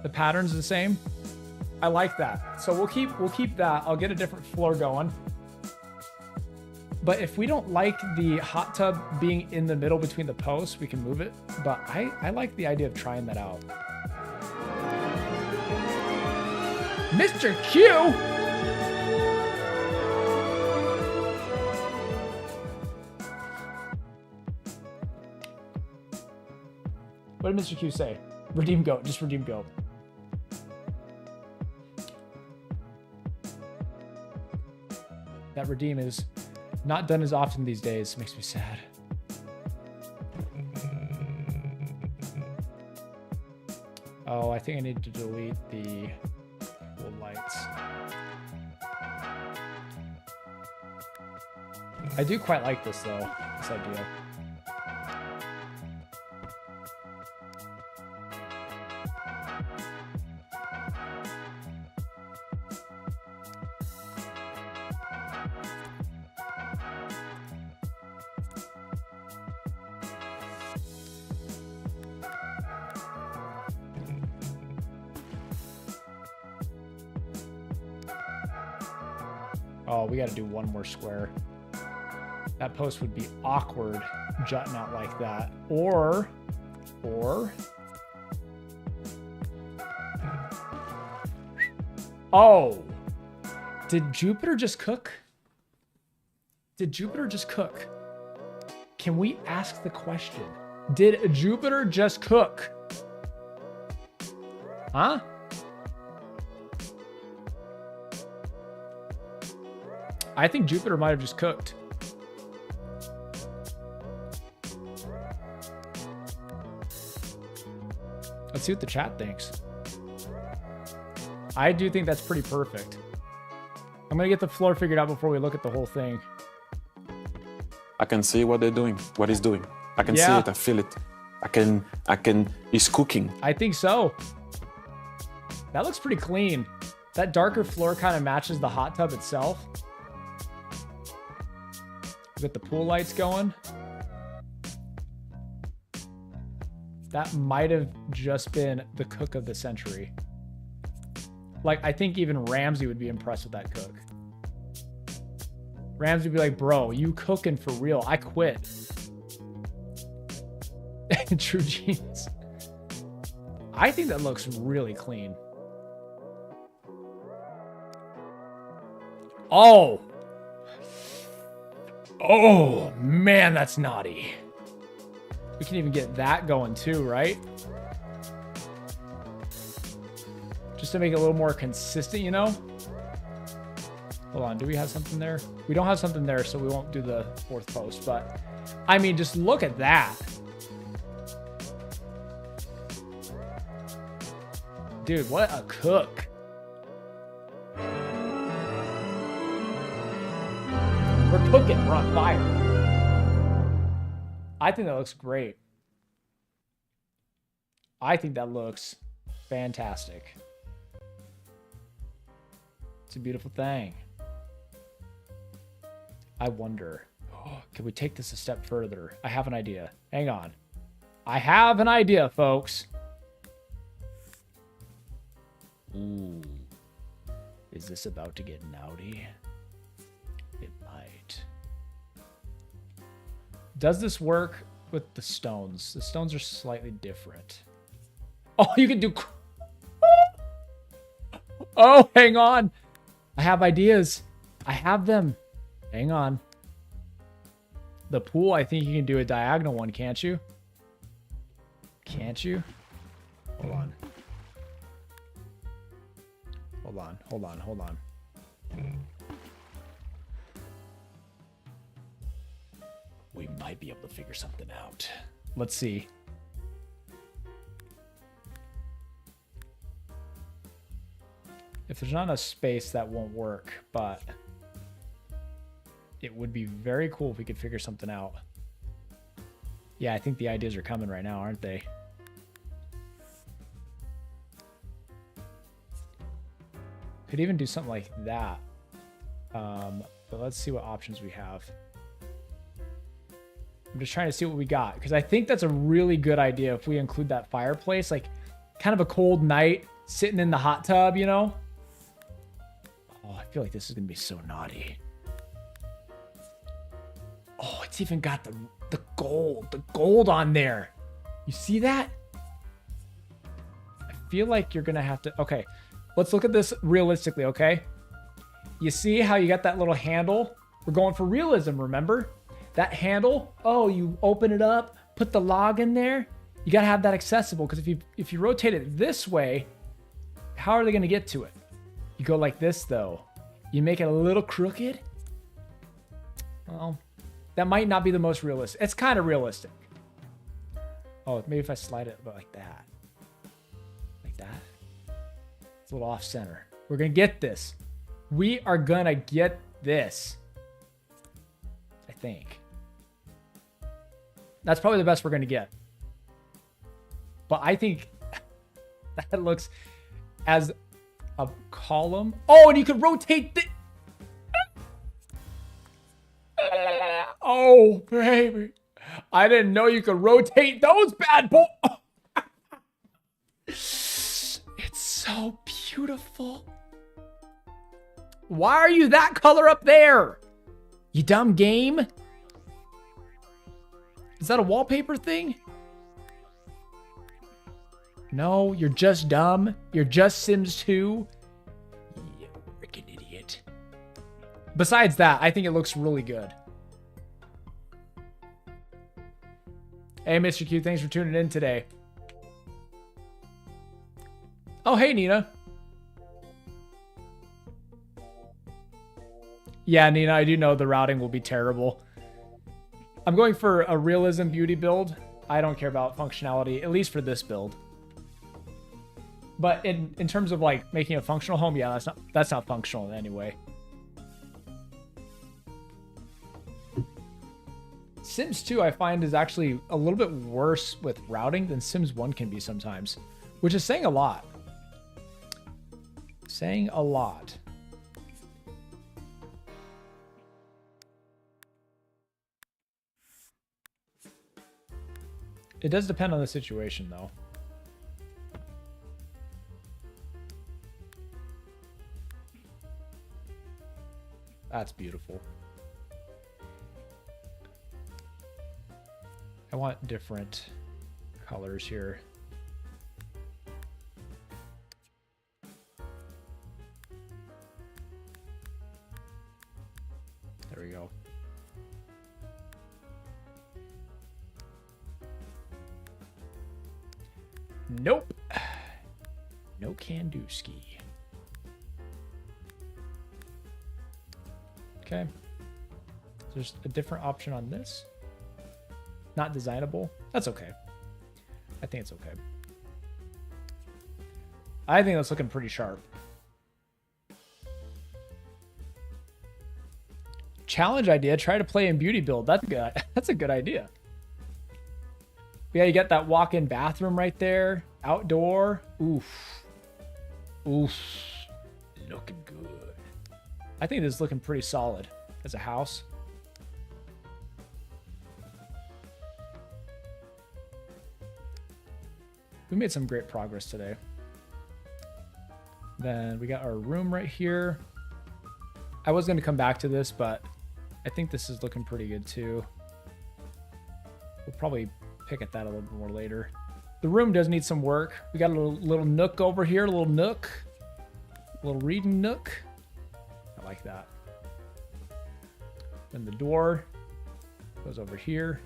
The pattern's the same. I like that. So we'll keep that. I'll get a different floor going. But if we don't like the hot tub being in the middle between the posts, we can move it. But I like the idea of trying that out. Mr. Q! What did Mr. Q say? Redeem goat. Just redeem goat. That redeem is not done as often these days. Makes me sad. Oh, I think I need to delete the full lights. I do quite like this though, this idea. Oh, we got to do one more square. That post would be awkward jutting out like that. Or oh, did Jupiter just cook? Did Jupiter just cook? Can we ask the question? Did Jupiter just cook? Huh? I think Jupiter might have just cooked. Let's see what the chat thinks. I do think that's pretty perfect. I'm gonna get the floor figured out before we look at the whole thing. I can see what they're doing, what he's doing. I can see it, I feel it. He's cooking. I think so. That looks pretty clean. That darker floor kind of matches the hot tub itself. We got the pool lights going. That might have just been the cook of the century. Like, I think even Ramsey would be impressed with that cook. Ramsey would be like, bro, you cooking for real. I quit. True genius. I think that looks really clean. Oh. Oh, man, that's naughty. We can even get that going too, right? Just to make it a little more consistent, you know? Hold on, do we have something there? We don't have something there, so we won't do the fourth post, but I mean, just look at that. Dude, what a cook. We're cooking, we're on fire. I think that looks great. I think that looks fantastic. It's a beautiful thing. I wonder, can we take this a step further? I have an idea. Hang on. I have an idea, folks. Ooh. Is this about to get naughty? It might. Does this work with the stones? The stones are slightly different. Oh, you can do... Oh, hang on. I have ideas. I have them. Hang on. The pool, I think you can do a diagonal one, can't you? Can't you? Hold on. Hold on, hold on, hold on. We might be able to figure something out. Let's see. If there's not enough space, that won't work, but it would be very cool if we could figure something out. Yeah, I think the ideas are coming right now, aren't they? Could even do something like that. But let's see what options we have. I'm just trying to see what we got, because I think that's a really good idea if we include that fireplace, like kind of a cold night sitting in the hot tub, you know? Oh, I feel like this is going to be so naughty. Oh, it's even got the gold on there. You see that? I feel like you're going to have to, okay, let's look at this realistically, okay? You see how you got that little handle? We're going for realism, remember? That handle, oh, you open it up, put the log in there. You got to have that accessible, because if you rotate it this way, how are they going to get to it? You go like this, though. You make it a little crooked. Well, that might not be the most realistic. It's kind of realistic. Oh, maybe if I slide it like that. Like that. It's a little off center. We're going to get this. We are going to get this. I think. That's probably the best we're going to get. But I think that looks as a column. Oh, and you can rotate the... Oh, baby. I didn't know you could rotate those bad boys. It's so beautiful. Why are you that color up there? You dumb game. Is that a wallpaper thing? No, you're just dumb. You're just Sims 2. You freaking idiot. Besides that, I think it looks really good. Hey, Mr. Q, thanks for tuning in today. Oh, hey, Nina. Yeah, Nina, I do know the routing will be terrible. I'm going for a realism beauty build. I don't care about functionality, at least for this build. But in terms of like making a functional home, yeah, that's not functional in any way. Sims 2 I find is actually a little bit worse with routing than Sims 1 can be sometimes, which is saying a lot. Saying a lot. It does depend on the situation, though. That's beautiful. I want different colors here. There we go. Nope. No can-do-ski. Okay. There's a different option on this. Not designable. That's okay. I think it's okay. I think that's looking pretty sharp. Challenge idea. Try to play in beauty build. That's good. That's a good idea. Yeah, you got that walk-in bathroom right there. Outdoor. Oof. Oof. Looking good. I think this is looking pretty solid as a house. We made some great progress today. Then we got our room right here. I was going to come back to this, but I think this is looking pretty good too. We'll probably pick at that a little bit more later. The room does need some work. We got a little nook over here, a little nook. A little reading nook. I like that. Then the door goes over here.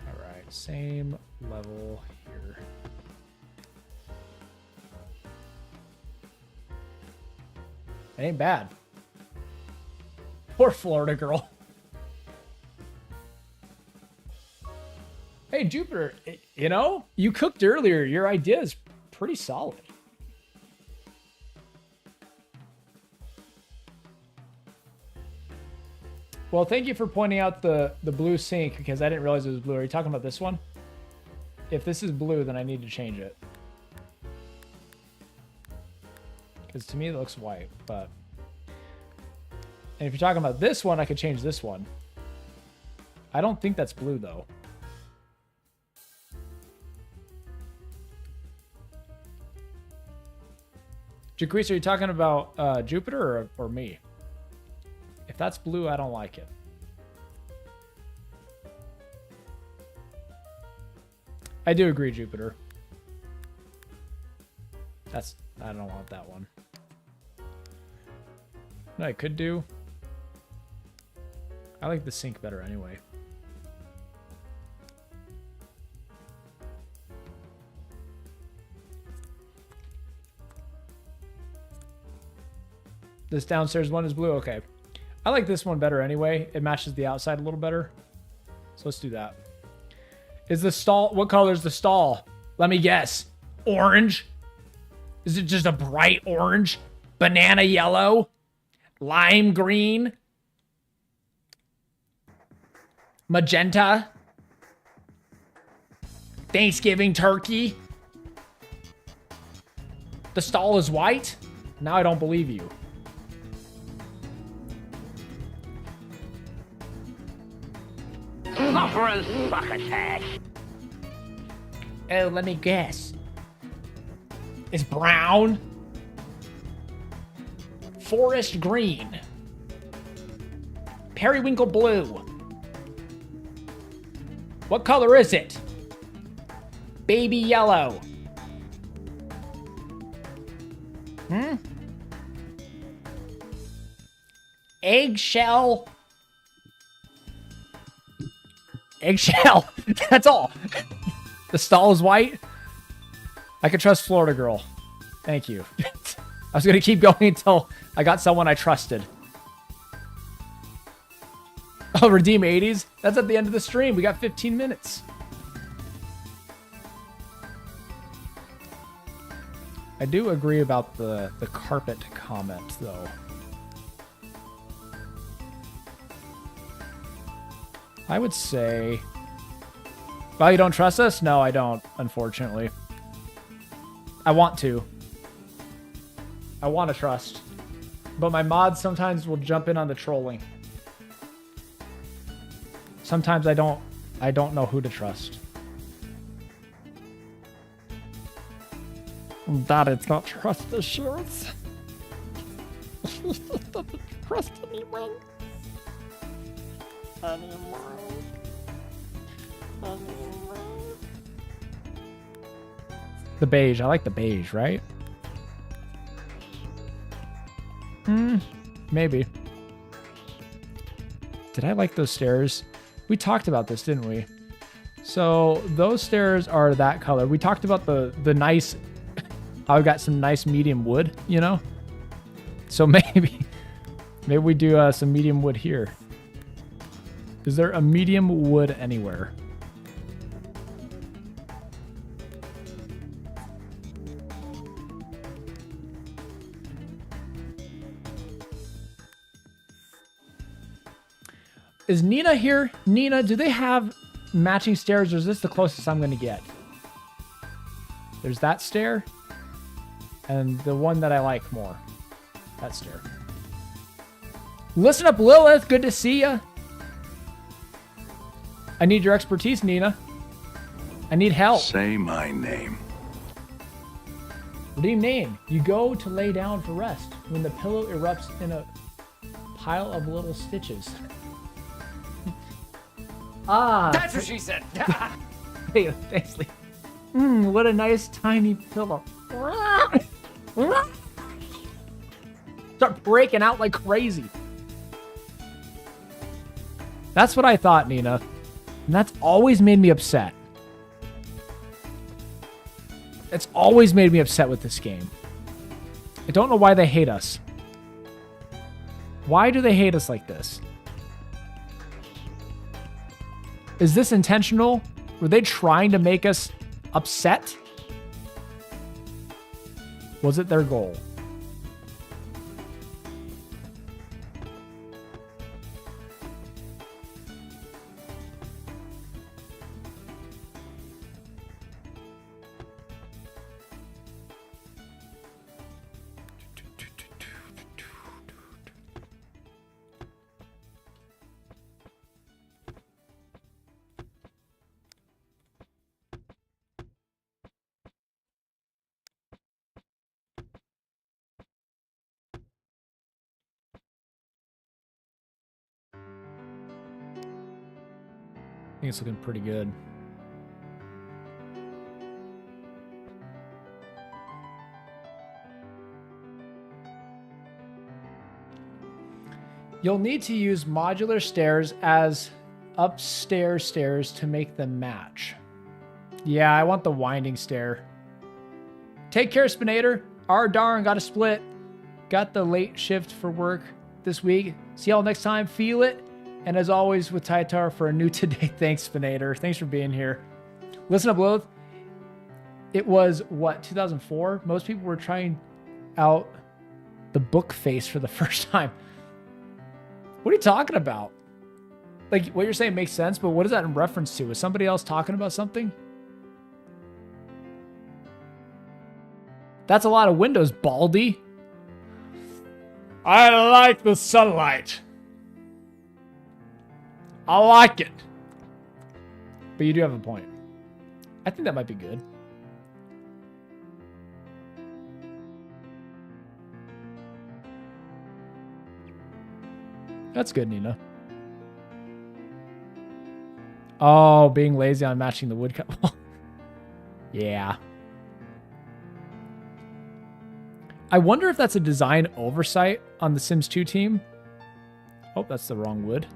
All right, same level here. It ain't bad. Poor Florida girl. Hey, Jupiter, you know, you cooked earlier. Your idea is pretty solid. Well, thank you for pointing out the blue sink because I didn't realize it was blue. Are you talking about this one? If this is blue, then I need to change it. Because to me, it looks white, but... And if you're talking about this one, I could change this one. I don't think that's blue, though. Jaquise, are you talking about Jupiter or me? If that's blue, I don't like it. I do agree, Jupiter. I don't want that one. No, I could do. I like the sink better anyway. This downstairs one is blue. Okay. I like this one better anyway. It matches the outside a little better. So let's do that. Is the stall... What color is the stall? Let me guess. Orange? Is it just a bright orange? Banana yellow? Lime green? Magenta? Thanksgiving turkey? The stall is white? Now I don't believe you. Oh, let me guess. It's brown. Forest green. Periwinkle blue. What color is it? Baby yellow. Eggshell. Eggshell. That's all. The stall is white. I could trust Florida girl. Thank you. I was going to keep going until I got someone I trusted. Oh, redeem 80s? That's at the end of the stream. We got 15 minutes. I do agree about the carpet comment, though. I would say... Well, you don't trust us? No, I don't, unfortunately. I want to. I want to trust. but my mods sometimes will jump in on the trolling. Sometimes I don't know who to trust. Daddy can't trust the shirts. Doesn't trust anyone. The beige. I like the beige, right? Maybe. Did I like those stairs? We talked about this, didn't we? So those stairs are that color. We talked about the nice, how I got some nice medium wood, you know? So maybe we do some medium wood here. Is there a medium wood anywhere? Is Nina here? Nina, do they have matching stairs, or is this the closest I'm going to get? There's that stair, and the one that I like more. That stair. Listen up, Lilith. Good to see ya. I need your expertise, Nina. I need help. Say my name. What do you mean? You go to lay down for rest when the pillow erupts in a pile of little stitches. Ah. That's what she said. Hey, thanks, Lee. What a nice tiny pillow. Start breaking out like crazy. That's what I thought, Nina. And that's always made me upset. It's always made me upset with this game. I don't know why they hate us. Why do they hate us like this? Is this intentional? Were they trying to make us upset? Was it their goal? I think it's looking pretty good. You'll need to use modular stairs as upstairs stairs to make them match. Yeah, I want the winding stair. Take care, Spinator. Darn, got a split. Got the late shift for work this week. See y'all next time. Feel it. And as always with Taitar for a new today. Thanks, Spinator. Thanks for being here. Listen up, Lilith. It was, what, 2004? Most people were trying out the book face for the first time. What are you talking about? Like, what you're saying makes sense, but what is that in reference to? Is somebody else talking about something? That's a lot of windows, Baldy. I like the sunlight. I like it. But you do have a point. I think that might be good. That's good, Nina. Oh, being lazy on matching the woodcut. Yeah. I wonder if that's a design oversight on the Sims 2 team. Oh, that's the wrong wood.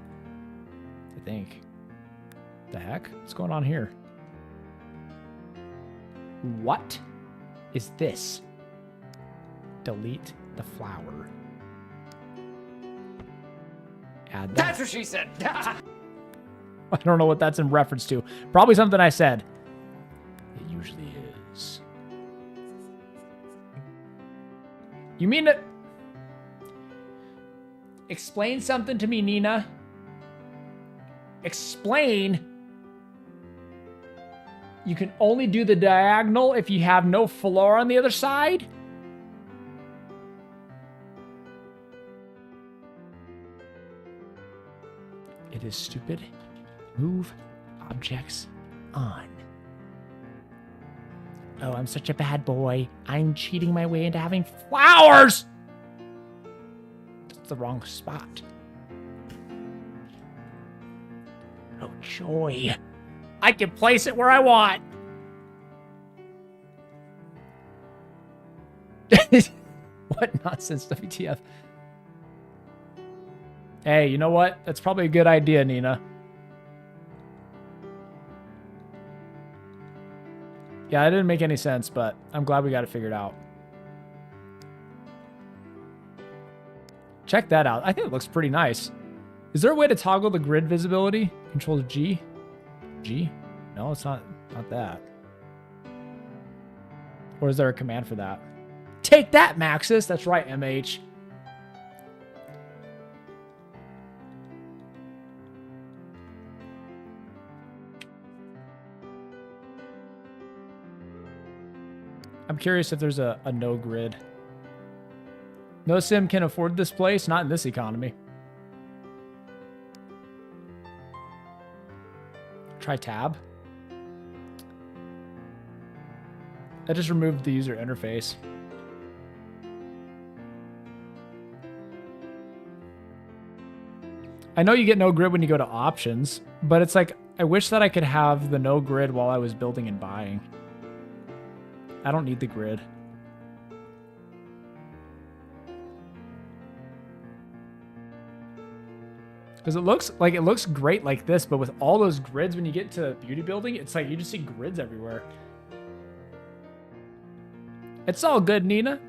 I think. The heck? What's going on here? What is this? Delete the flower. Add that. That's what she said. I don't know what that's in reference to. Probably something I said. It usually is. You mean to explain something to me, Nina? Explain. You can only do the diagonal if you have no floor on the other side? It is stupid. Move objects on. Oh, I'm such a bad boy. I'm cheating my way into having flowers! That's the wrong spot. Oh, joy. I can place it where I want. What nonsense, WTF. Hey, you know what? That's probably a good idea, Nina. Yeah, that didn't make any sense, but I'm glad we got it figured out. Check that out. I think it looks pretty nice. Is there a way to toggle the grid visibility? Control G? G? No, it's not that. Or is there a command for that? Take that, Maxis! That's right, MH. I'm curious if there's a no grid. No sim can afford this place, not in this economy. Try tab. I just removed the user interface. I know you get no grid when you go to options, but it's like, I wish that I could have the no grid while I was building and buying. I don't need the grid. Because it looks great like this, but with all those grids, when you get to beauty building, it's like you just see grids everywhere. It's all good, Nina.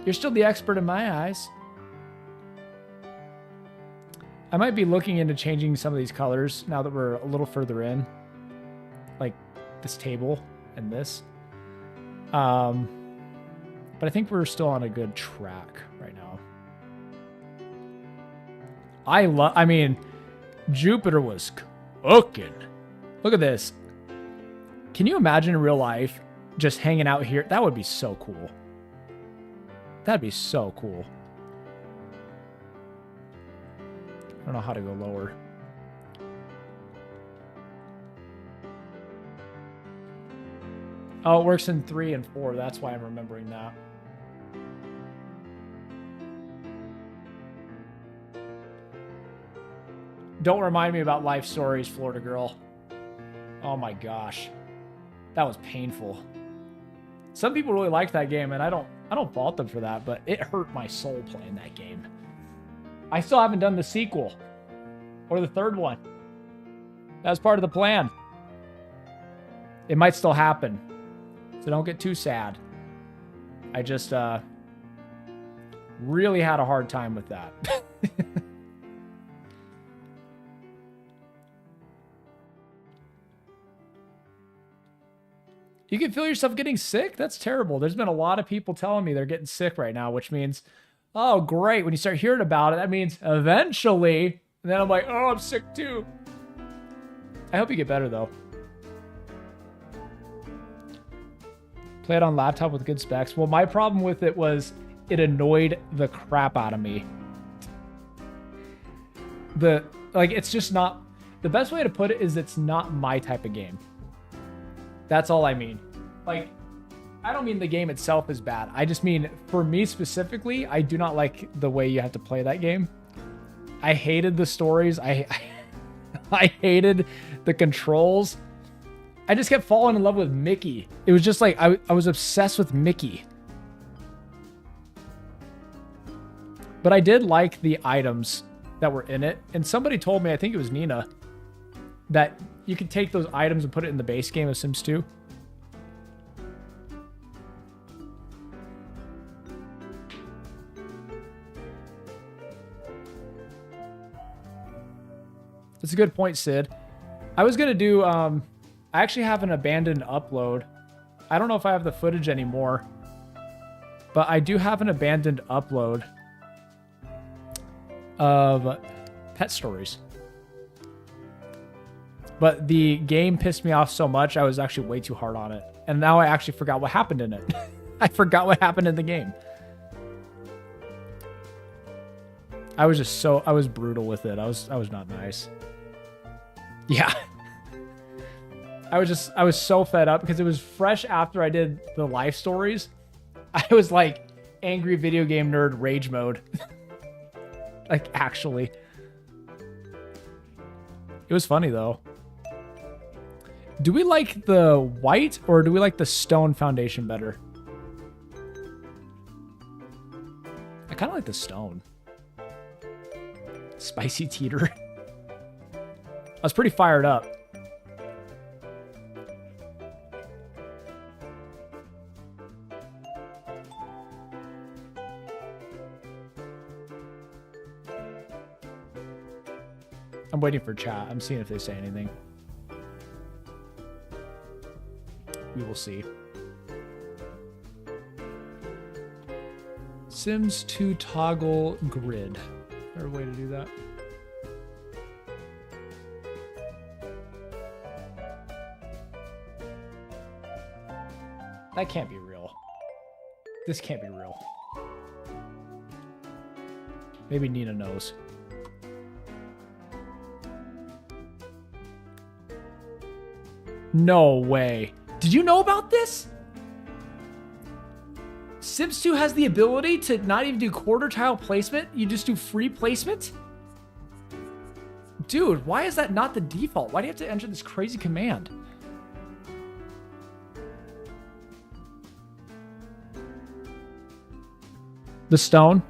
You're still the expert in my eyes. I might be looking into changing some of these colors now that we're a little further in. Like this table and this. But I think we're still on a good track right now. I mean, Jupiter was cooking. Look at this. Can you imagine in real life just hanging out here? That would be so cool. That'd be so cool. I don't know how to go lower. Oh, it works in 3 and 4. That's why I'm remembering that. Don't remind me about life stories, Florida girl. Oh my gosh. That was painful. Some people really liked that game, and I don't fault them for that, but it hurt my soul playing that game. I still haven't done the sequel. Or the third one. That was part of the plan. It might still happen. So don't get too sad. I just really had a hard time with that. You can feel yourself getting sick? That's terrible. There's been a lot of people telling me they're getting sick right now, which means, oh, great. When you start hearing about it, that means eventually. And then I'm like, oh, I'm sick too. I hope you get better, though. Play it on laptop with good specs. Well, my problem with it was it annoyed the crap out of me. It's just not... The best way to put it is it's not my type of game. That's all I mean. Like, I don't mean the game itself is bad. I just mean, for me specifically, I do not like the way you have to play that game. I hated the stories. I hated the controls. I just kept falling in love with Mickey. It was just like, I was obsessed with Mickey. But I did like the items that were in it. And somebody told me, I think it was Nina, that you could take those items and put it in the base game of Sims 2. That's a good point, Sid. I was going to do... I actually have an abandoned upload. I don't know if I have the footage anymore. But I do have an abandoned upload of pet stories. But the game pissed me off so much, I was actually way too hard on it. And now I actually forgot what happened in it. I forgot what happened in the game. I was brutal with it. I was not nice. Yeah. I was so fed up because it was fresh after I did the life stories. I was like angry video game nerd rage mode. Like, actually. It was funny though. Do we like the white or do we like the stone foundation better? I kind of like the stone. Spicy teeter. I was pretty fired up. I'm waiting for chat. I'm seeing if they say anything. We will see. Sims 2 toggle grid. Is there a way to do that? That can't be real. This can't be real. Maybe Nina knows. No way. Did you know about this? Sims 2 has the ability to not even do quarter tile placement. You just do free placement? Dude, why is that not the default? Why do you have to enter this crazy command? The stone.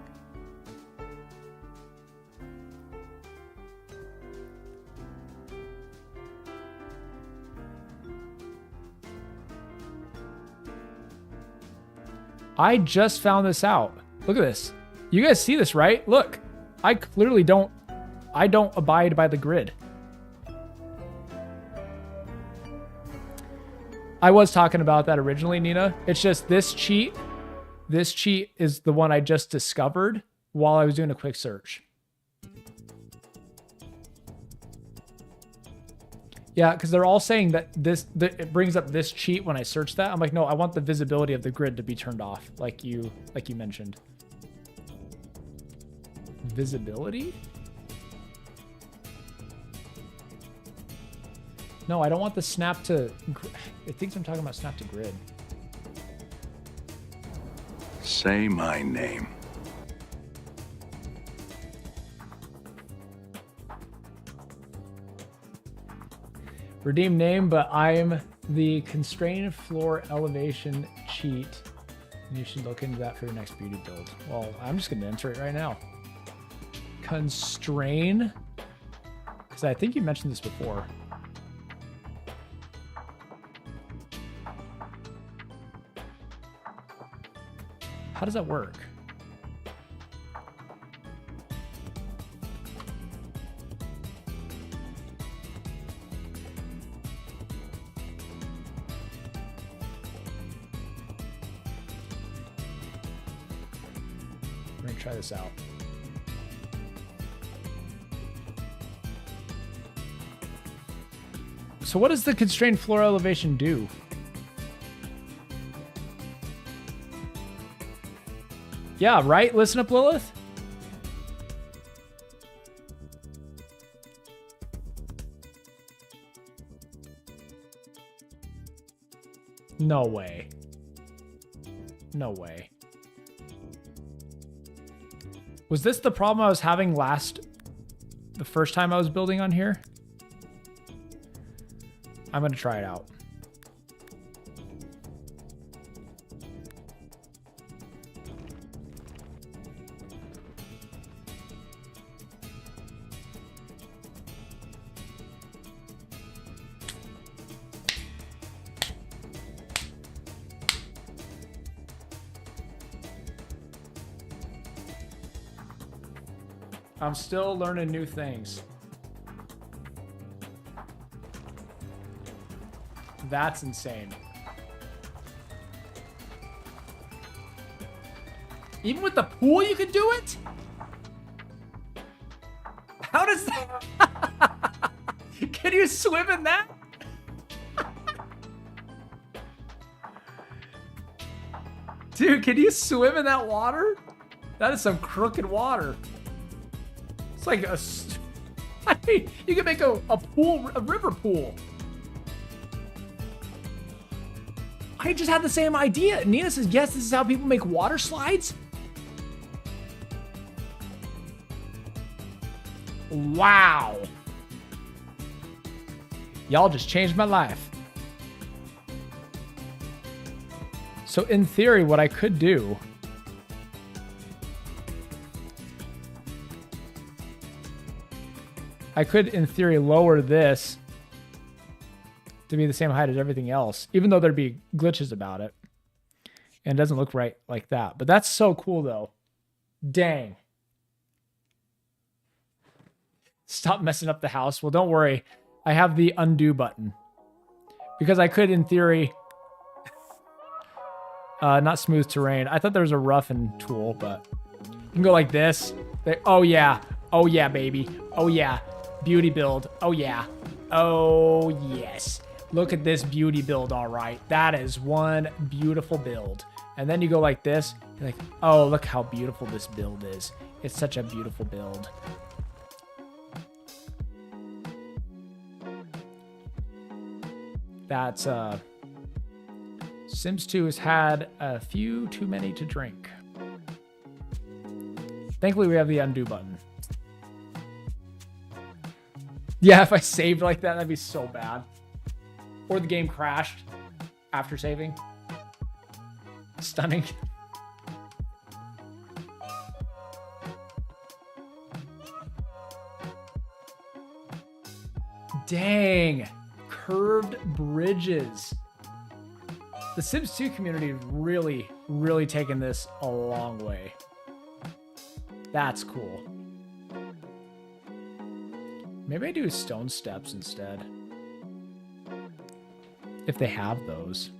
I just found this out. Look at this. You guys see this, right? Look, I clearly don't abide by the grid. I was talking about that originally, Nina. It's just this cheat is the one I just discovered while I was doing a quick search. Yeah, because they're all saying that it brings up this cheat when I search that. I'm like, no, I want the visibility of the grid to be turned off, like you mentioned. Visibility? No, I don't want the snap to... It thinks I'm talking about snap to grid. Say my name. Redeem name, but I'm the constrained floor elevation cheat. And you should look into that for your next beauty build. Well, I'm just going to enter it right now. Constrain. Because I think you mentioned this before. How does that work? We're gonna try this out. So what does the constrained floor elevation do? Yeah, right? Listen up, Lilith. No way. No way. Was this the problem I was having the first time I was building on here? I'm going to try it out. I'm still learning new things. That's insane. Even with the pool, you can do it? How does that... Can you swim in that? Dude, can you swim in that water? That is some crooked water. It's like I mean, you can make a pool, a river pool. I just had the same idea. Nina says, yes, this is how people make water slides. Wow. Y'all just changed my life. So in theory, what I could do I could, in theory, lower this to be the same height as everything else, even though there'd be glitches about it. And it doesn't look right like that. But that's so cool, though. Dang. Stop messing up the house. Well, don't worry. I have the undo button. Because I could, in theory... not smooth terrain. I thought there was a roughen tool, but... You can go like this. Oh, yeah. Oh, yeah, baby. Oh, yeah. Beauty build. Oh, yeah. Oh, yes. Look at this beauty build, all right. That is one beautiful build. And then you go like this. You're like, oh, look how beautiful this build is. It's such a beautiful build. That's, Sims 2 has had a few too many to drink. Thankfully, we have the undo button. Yeah, if I saved like that, that'd be so bad. Or the game crashed after saving. Stunning. Dang. Curved bridges. The Sims 2 community is really, really taking this a long way. That's cool. Maybe I do stone steps instead. If they have those.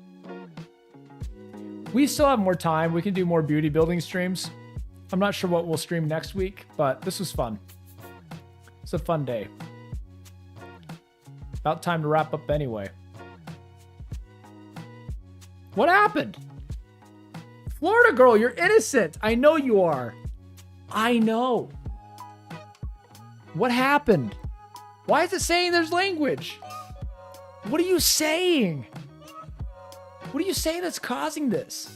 We still have more time. We can do more beauty building streams. I'm not sure what we'll stream next week, but this was fun. It's a fun day. About time to wrap up anyway. What happened? Florida girl, you're innocent. I know you are. I know. What happened? Why is it saying there's language? What are you saying? What are you saying that's causing this?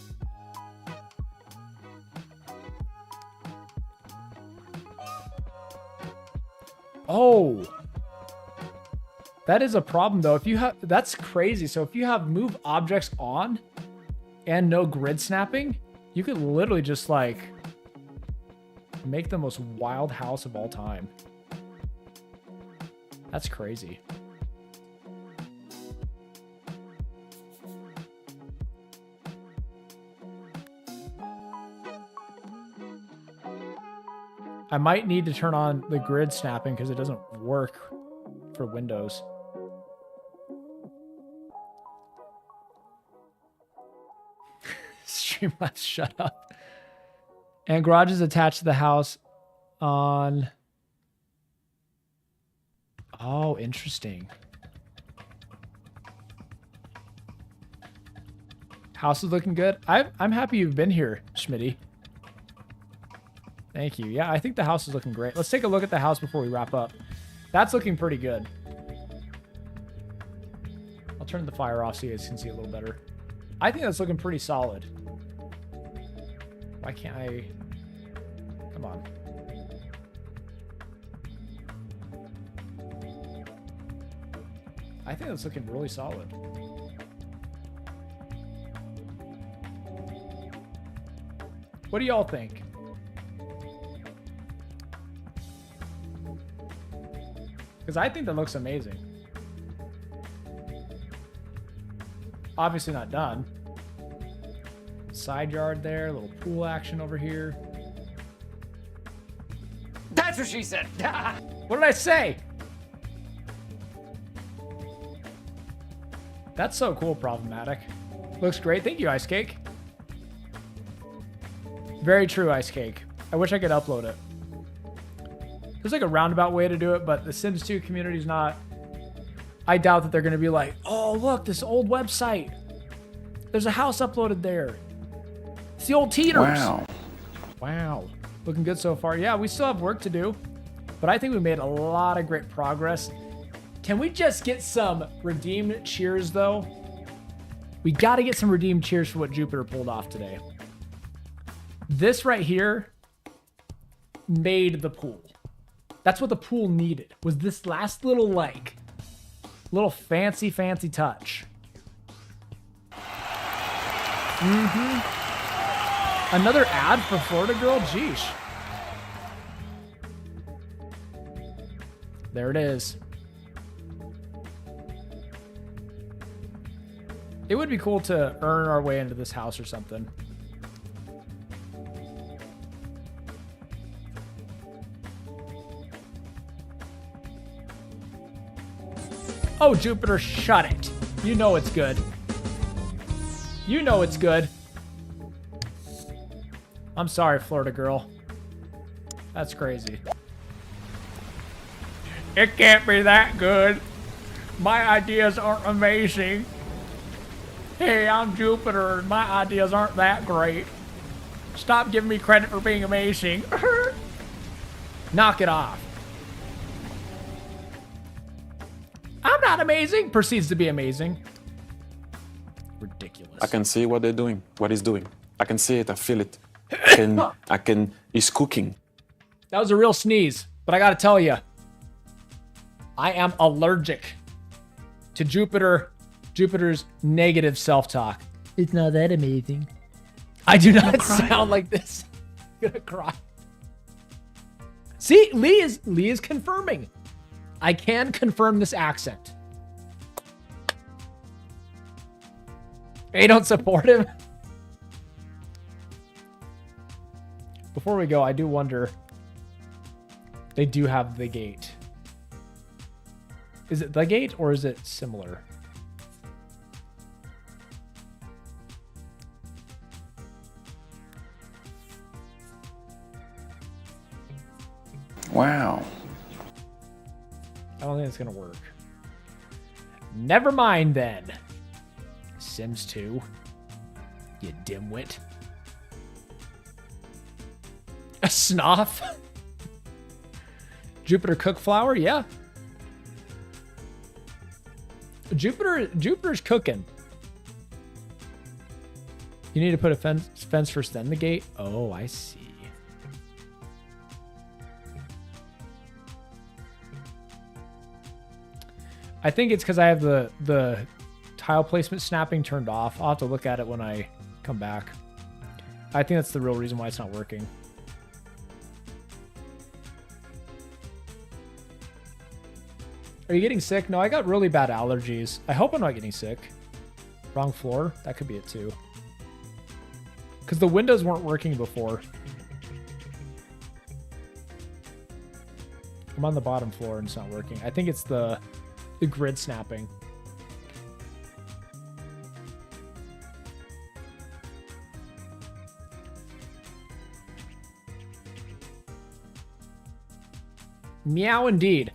Oh. That is a problem though. If you have, that's crazy. So if you have move objects on and no grid snapping, you could literally just like make the most wild house of all time. That's crazy. I might need to turn on the grid snapping because it doesn't work for Windows. Streamlabs, shut up. And garage is attached to the house on... Oh, interesting. House is looking good. I'm happy you've been here, Schmitty. Thank you. Yeah, I think the house is looking great. Let's take a look at the house before we wrap up. That's looking pretty good. I'll turn the fire off so you guys can see a little better. I think that's looking pretty solid. Why can't I... Come on. I think that's looking really solid. What do y'all think? Because I think that looks amazing. Obviously not done. Side yard there, a little pool action over here. That's what she said. What did I say? That's so cool, Problematic. Looks great. Thank you, Ice Cake. Very true, Ice Cake. I wish I could upload it. There's like a roundabout way to do it, but the Sims 2 community is not... I doubt that they're going to be like, oh, look, this old website. There's a house uploaded there. It's the old Teeters. Wow. Wow. Looking good so far. Yeah, we still have work to do. but I think we made a lot of great progress. Can we just get some redeemed cheers, though? We got to get some redeemed cheers for what Jupiter pulled off today. This right here made the pool. That's what the pool needed, was this last little, like, little fancy touch. Another ad for Florida Girl? Jeesh. There it is. It would be cool to earn our way into this house or something. Oh, Jupiter, shut it. You know it's good. You know it's good. I'm sorry, Florida Girl. That's crazy. It can't be that good. My ideas aren't amazing. Hey, I'm Jupiter, and my ideas aren't that great. Stop giving me credit for being amazing. Knock it off. I'm not amazing. Proceeds to be amazing. Ridiculous. I can see what they're doing, what he's doing. I can see it, I feel it. He's cooking. That was a real sneeze, but I gotta tell you, I am allergic to Jupiter's negative self-talk. It's not that amazing. I do not sound like this. I'm gonna cry. See, Lee is confirming. I can confirm this accent. They don't support him. Before we go, I do wonder. They do have the gate. Is it the gate or is it similar? Wow. I don't think it's gonna work. Never mind then. Sims 2. You dimwit. A snoff? Jupiter cook flour? Yeah. Jupiter's cooking. You need to put a fence first, then the gate? Oh, I see. I think it's because I have the tile placement snapping turned off. I'll have to look at it when I come back. I think that's the real reason why it's not working. Are you getting sick? No, I got really bad allergies. I hope I'm not getting sick. Wrong floor? That could be it too. Because the windows weren't working before. I'm on the bottom floor and it's not working. I think it's the grid snapping. Meow indeed.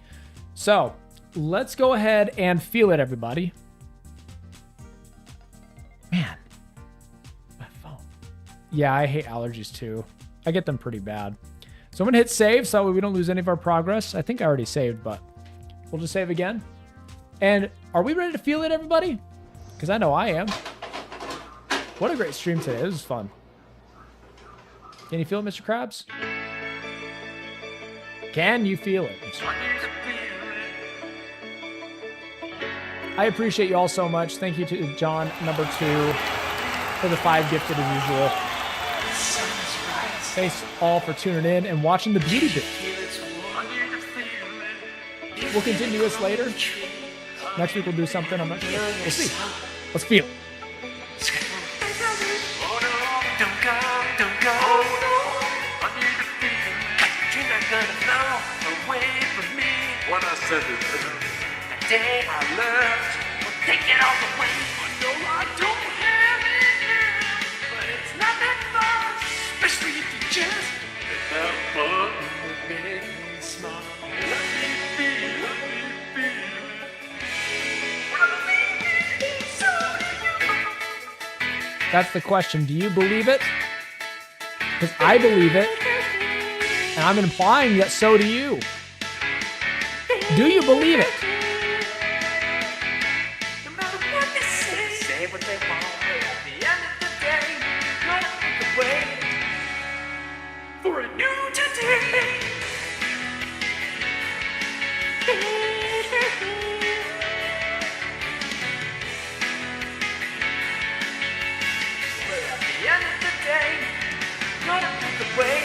So let's go ahead and feel it, everybody. Man, my phone. Yeah, I hate allergies too. I get them pretty bad. So I'm gonna hit save so that way we don't lose any of our progress. I think I already saved, but we'll just save again. And are we ready to feel it, everybody? Because I know I am. What a great stream today. This is fun. Can you feel it, Mr. Krabs? Can you feel it? I appreciate you all so much. Thank you to John, number 2, for the 5 gifted as usual. Thanks all for tuning in and watching the beauty bit. We'll continue this later. Next week we'll do something. I'm not sure. We'll see. Let's feel it. What I said is The day I left, will take it all away. No, I don't have it now, but it's not that far, especially if you just have fun. big and small. Let me feel, let me feel. That's the question. Do you believe it? Because I believe it. And I'm implying that so do you. Do you believe it? No matter what they say what they want. At the end of the day, gonna make a way for a new today. At the end of the day, gonna make a way.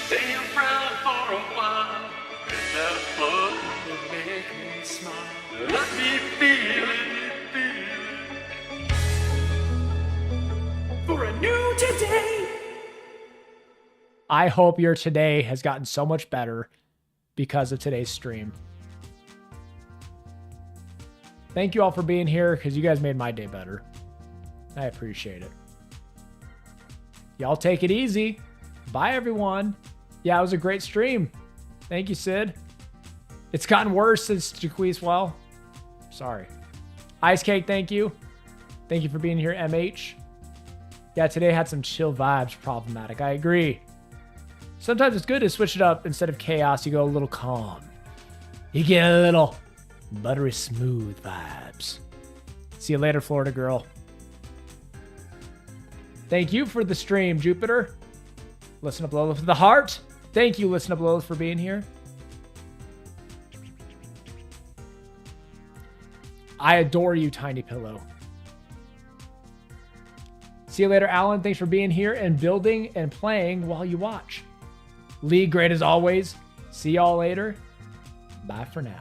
Stay around for a while. It's that fun to make me smile. Let me feel it. For a new today. I hope your today has gotten so much better because of today's stream. Thank you all for being here because you guys made my day better. I appreciate it. Y'all take it easy. Bye, everyone. Yeah, it was a great stream. Thank you, Sid. It's gotten worse since Jaquise. Well, sorry. Ice Cake, thank you. Thank you for being here, MH. Yeah, today had some chill vibes. Problematic. I agree. Sometimes it's good to switch it up. Instead of chaos, you go a little calm. You get a little buttery smooth vibes. See you later, Florida girl. Thank you for the stream, Jupiter. Listen up, Lilith, for the heart. Thank you, Listen up, Lilith, for being here. I adore you, Tiny Pillow. See you later, Alan. Thanks for being here and building and playing while you watch. Lee, great as always. See y'all later. Bye for now.